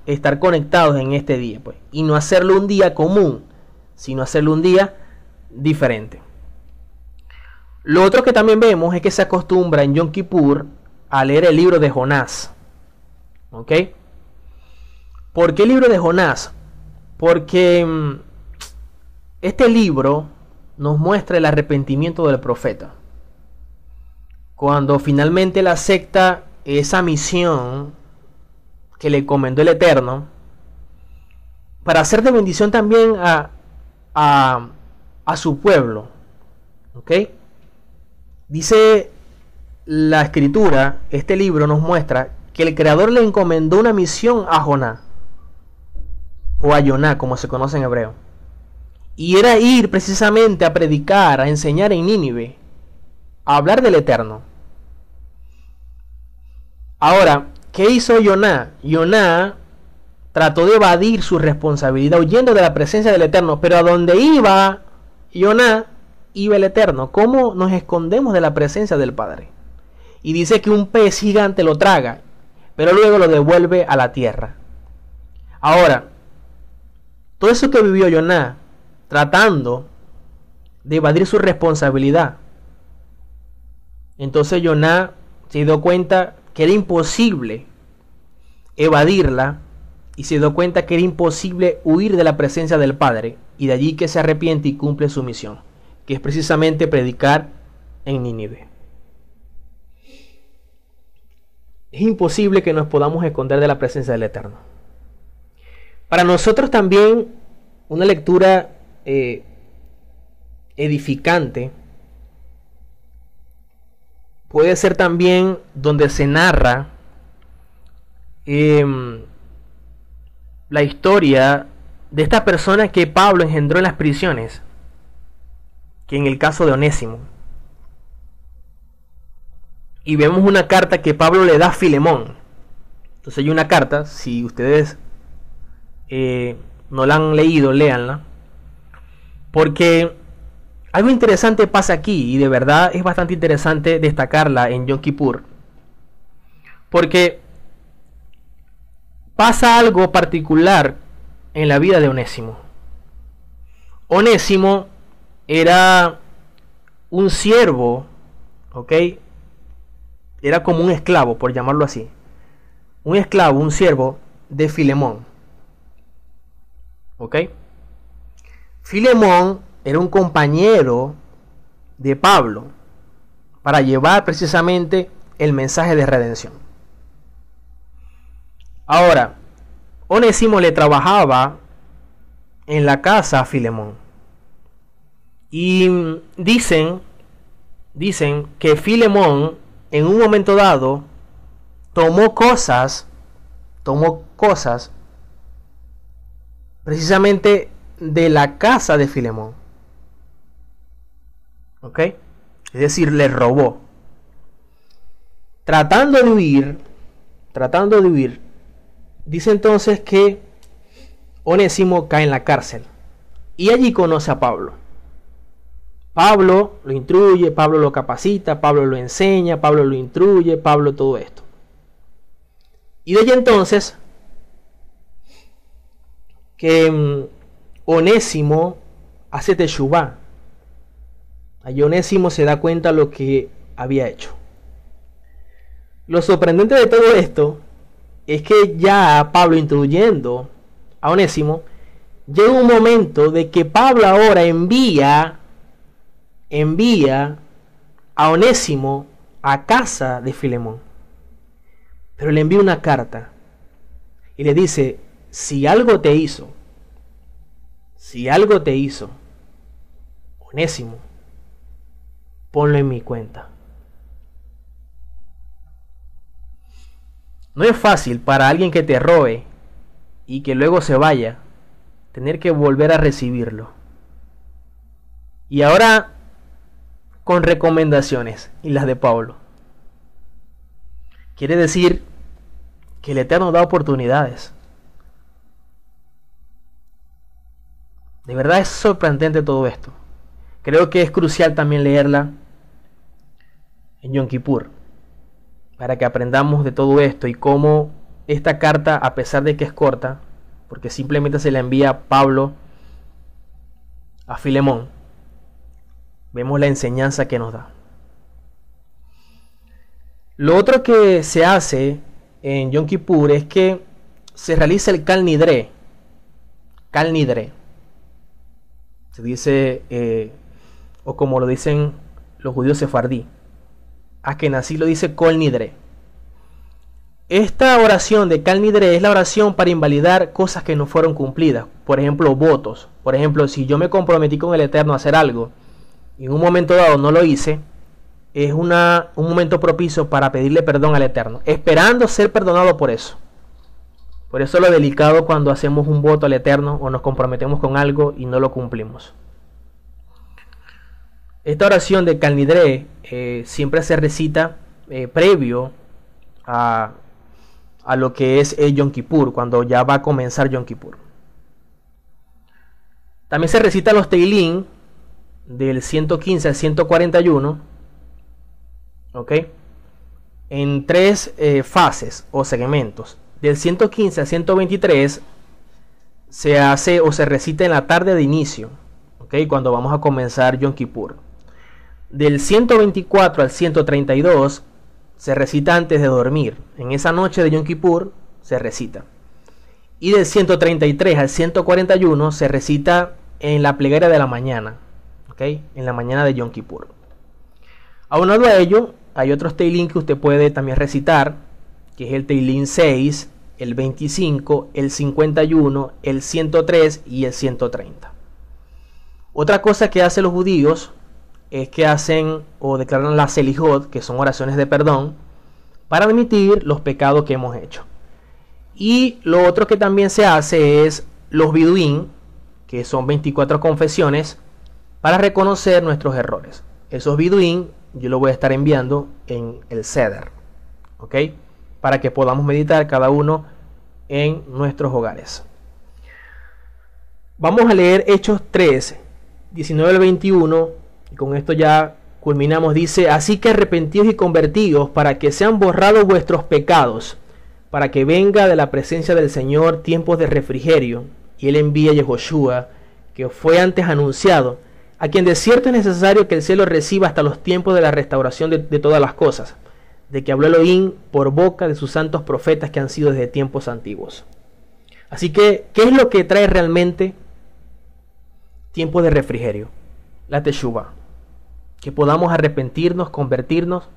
estar conectados en este día, pues, y no hacerlo un día común, sino hacerlo un día diferente. Lo otro que también vemos es que se acostumbra en Yom Kippur a leer el libro de Jonás. ¿Ok? ¿Por qué el libro de Jonás? Porque este libro nos muestra el arrepentimiento del profeta. Cuando finalmente él acepta esa misión que le encomendó el Eterno, para hacer de bendición también a su pueblo. ¿Ok? Dice la escritura, este libro nos muestra que el Creador le encomendó una misión a Jonás, o a Yoná, como se conoce en hebreo. Y era ir precisamente a predicar, a enseñar en Nínive, a hablar del Eterno. Ahora, ¿qué hizo Yoná? Yoná trató de evadir su responsabilidad, huyendo de la presencia del Eterno, pero a donde iba Yoná, iba el Eterno. ¿Cómo nos escondemos de la presencia del Padre? Y dice que un pez gigante lo traga, pero luego lo devuelve a la tierra. Ahora, todo eso que vivió Yoná, tratando de evadir su responsabilidad, entonces Yoná se dio cuenta que era imposible evadirla, y se dio cuenta que era imposible huir de la presencia del Padre, y de allí que se arrepiente y cumple su misión, que es precisamente predicar en Nínive. Es imposible que nos podamos esconder de la presencia del Eterno. Para nosotros también una lectura edificante puede ser también donde se narra la historia de esta persona que Pablo engendró en las prisiones, que en el caso de Onésimo. Y vemos una carta que Pablo le da a Filemón. Entonces hay una carta, si ustedes no la han leído, léanla, porque algo interesante pasa aquí, y de verdad es bastante interesante destacarla en Yom Kippur, porque pasa algo particular en la vida de Onésimo. Onésimo era un siervo, ¿ok? Era como un esclavo, por llamarlo así. Un esclavo, un siervo de Filemón. ¿Ok? Filemón era un compañero de Pablo para llevar precisamente el mensaje de redención. Ahora, Onésimo le trabajaba en la casa a Filemón. Y dicen que Filemón en un momento dado tomó cosas precisamente de la casa de Filemón. ¿Ok? Es decir, le robó. Tratando de huir, dice entonces que Onésimo cae en la cárcel. Y allí conoce a Pablo. Pablo lo instruye, Pablo lo capacita, Pablo lo enseña, Pablo lo instruye, Pablo todo esto. Y de allí entonces que Onésimo hace teshuvá. Allí Onésimo se da cuenta de lo que había hecho. Lo sorprendente de todo esto es que ya Pablo instruyendo a Onésimo, llega un momento de que Pablo ahora envía a Onésimo a casa de Filemón. Pero le envía una carta y le dice: si algo te hizo Onésimo, ponlo en mi cuenta. No es fácil para alguien que te robe y que luego se vaya tener que volver a recibirlo. Y ahora con recomendaciones y las de Pablo. Quiere decir que el Eterno da oportunidades. De verdad es sorprendente todo esto. Creo que es crucial también leerla en Yom Kippur, para que aprendamos de todo esto y cómo esta carta, a pesar de que es corta, porque simplemente se la envía Pablo a Filemón, vemos la enseñanza que nos da. Lo otro que se hace en Yom Kippur es que se realiza el Kal Nidre. Kal Nidre. Se dice, o como lo dicen los judíos sefardí, Askenazí lo dice Kol Nidre. Esta oración de Kal Nidre es la oración para invalidar cosas que no fueron cumplidas. Por ejemplo, votos. Por ejemplo, si yo me comprometí con el Eterno a hacer algo y en un momento dado no lo hice, es un momento propicio para pedirle perdón al Eterno, esperando ser perdonado por eso. Por eso lo delicado cuando hacemos un voto al Eterno o nos comprometemos con algo y no lo cumplimos. Esta oración de Kal Nidre siempre se recita previo a lo que es el Yom Kippur, cuando ya va a comenzar Yom Kippur. También se recitan los Teilín del 115 al 141, ¿ok? En tres fases o segmentos. Del 115 al 123 se hace o se recita en la tarde de inicio, ¿ok? Cuando vamos a comenzar Yom Kippur. Del 124 al 132 se recita antes de dormir. En esa noche de Yom Kippur se recita. Y del 133 al 141 se recita en la plegaria de la mañana, ¿ok? En la mañana de Yom Kippur. Aunado a ello, hay otros Teilín que usted puede también recitar, que es el Teilín 6, el 25, el 51, el 103 y el 130. Otra cosa que hacen los judíos es que hacen o declaran la Selijot, que son oraciones de perdón, para admitir los pecados que hemos hecho. Y lo otro que también se hace es los Biduín, que son 24 confesiones, para reconocer nuestros errores. Esos Biduín yo los voy a estar enviando en el Seder, ¿ok? Para que podamos meditar cada uno en nuestros hogares. Vamos a leer Hechos 3, 19 al 21, y con esto ya culminamos. Dice: así que arrepentidos y convertidos, para que sean borrados vuestros pecados, para que venga de la presencia del Señor tiempos de refrigerio, y Él envía a Yehoshua, que fue antes anunciado, a quien de cierto es necesario que el cielo reciba hasta los tiempos de la restauración de todas las cosas, de que habló Elohim por boca de sus santos profetas que han sido desde tiempos antiguos. Así que, ¿qué es lo que trae realmente tiempo de refrigerio? La Teshuvah. Que podamos arrepentirnos, convertirnos,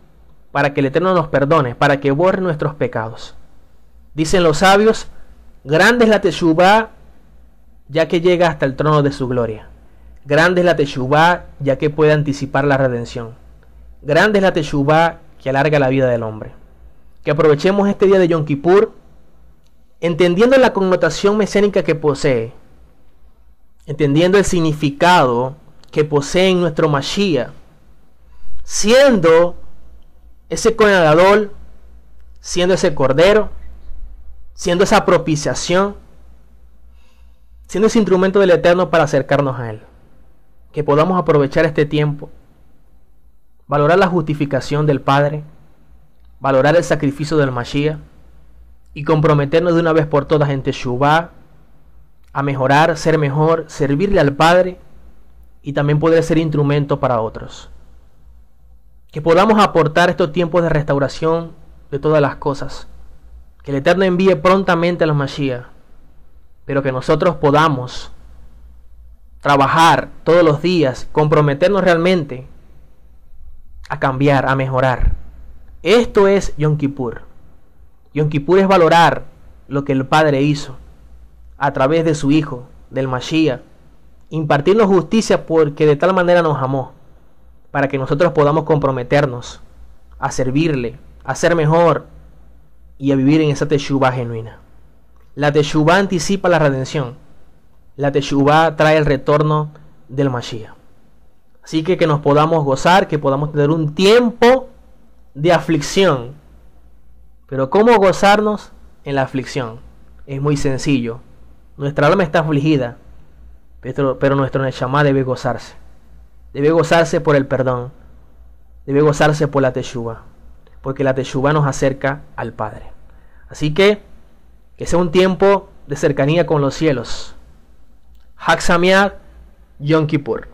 para que el Eterno nos perdone, para que borre nuestros pecados. Dicen los sabios: grande es la Teshuvah, ya que llega hasta el trono de su gloria. Grande es la Teshuvah, ya que puede anticipar la redención. Grande es la Teshuvah, que alarga la vida del hombre. Que aprovechemos este día de Yom Kippur, entendiendo la connotación mesiánica que posee, entendiendo el significado que posee en nuestro Mashiach, siendo ese Kohen Gadol, siendo ese Cordero, siendo esa propiciación, siendo ese instrumento del Eterno para acercarnos a Él. Que podamos aprovechar este tiempo, valorar la justificación del Padre, valorar el sacrificio del Mashiach y comprometernos de una vez por todas en Teshuvah a mejorar, ser mejor, servirle al Padre y también poder ser instrumento para otros. Que podamos aportar estos tiempos de restauración de todas las cosas. Que el Eterno envíe prontamente a los Mashiach, pero que nosotros podamos trabajar todos los días, comprometernos realmente a cambiar, a mejorar. Esto es Yom Kippur. Yom Kippur es valorar lo que el Padre hizo a través de su Hijo, del Mashiach, impartirnos justicia porque de tal manera nos amó, para que nosotros podamos comprometernos a servirle, a ser mejor y a vivir en esa Teshuvah genuina. La Teshuvah anticipa la redención. La Teshuvah trae el retorno del Mashiach. Así que nos podamos gozar, que podamos tener un tiempo de aflicción. Pero ¿cómo gozarnos en la aflicción? Es muy sencillo. Nuestra alma está afligida, pero nuestro Neshama debe gozarse. Debe gozarse por el perdón. Debe gozarse por la Teshuvá. Porque la Teshuvá nos acerca al Padre. Así que sea un tiempo de cercanía con los cielos. Hag Sameach, Yom Kippur.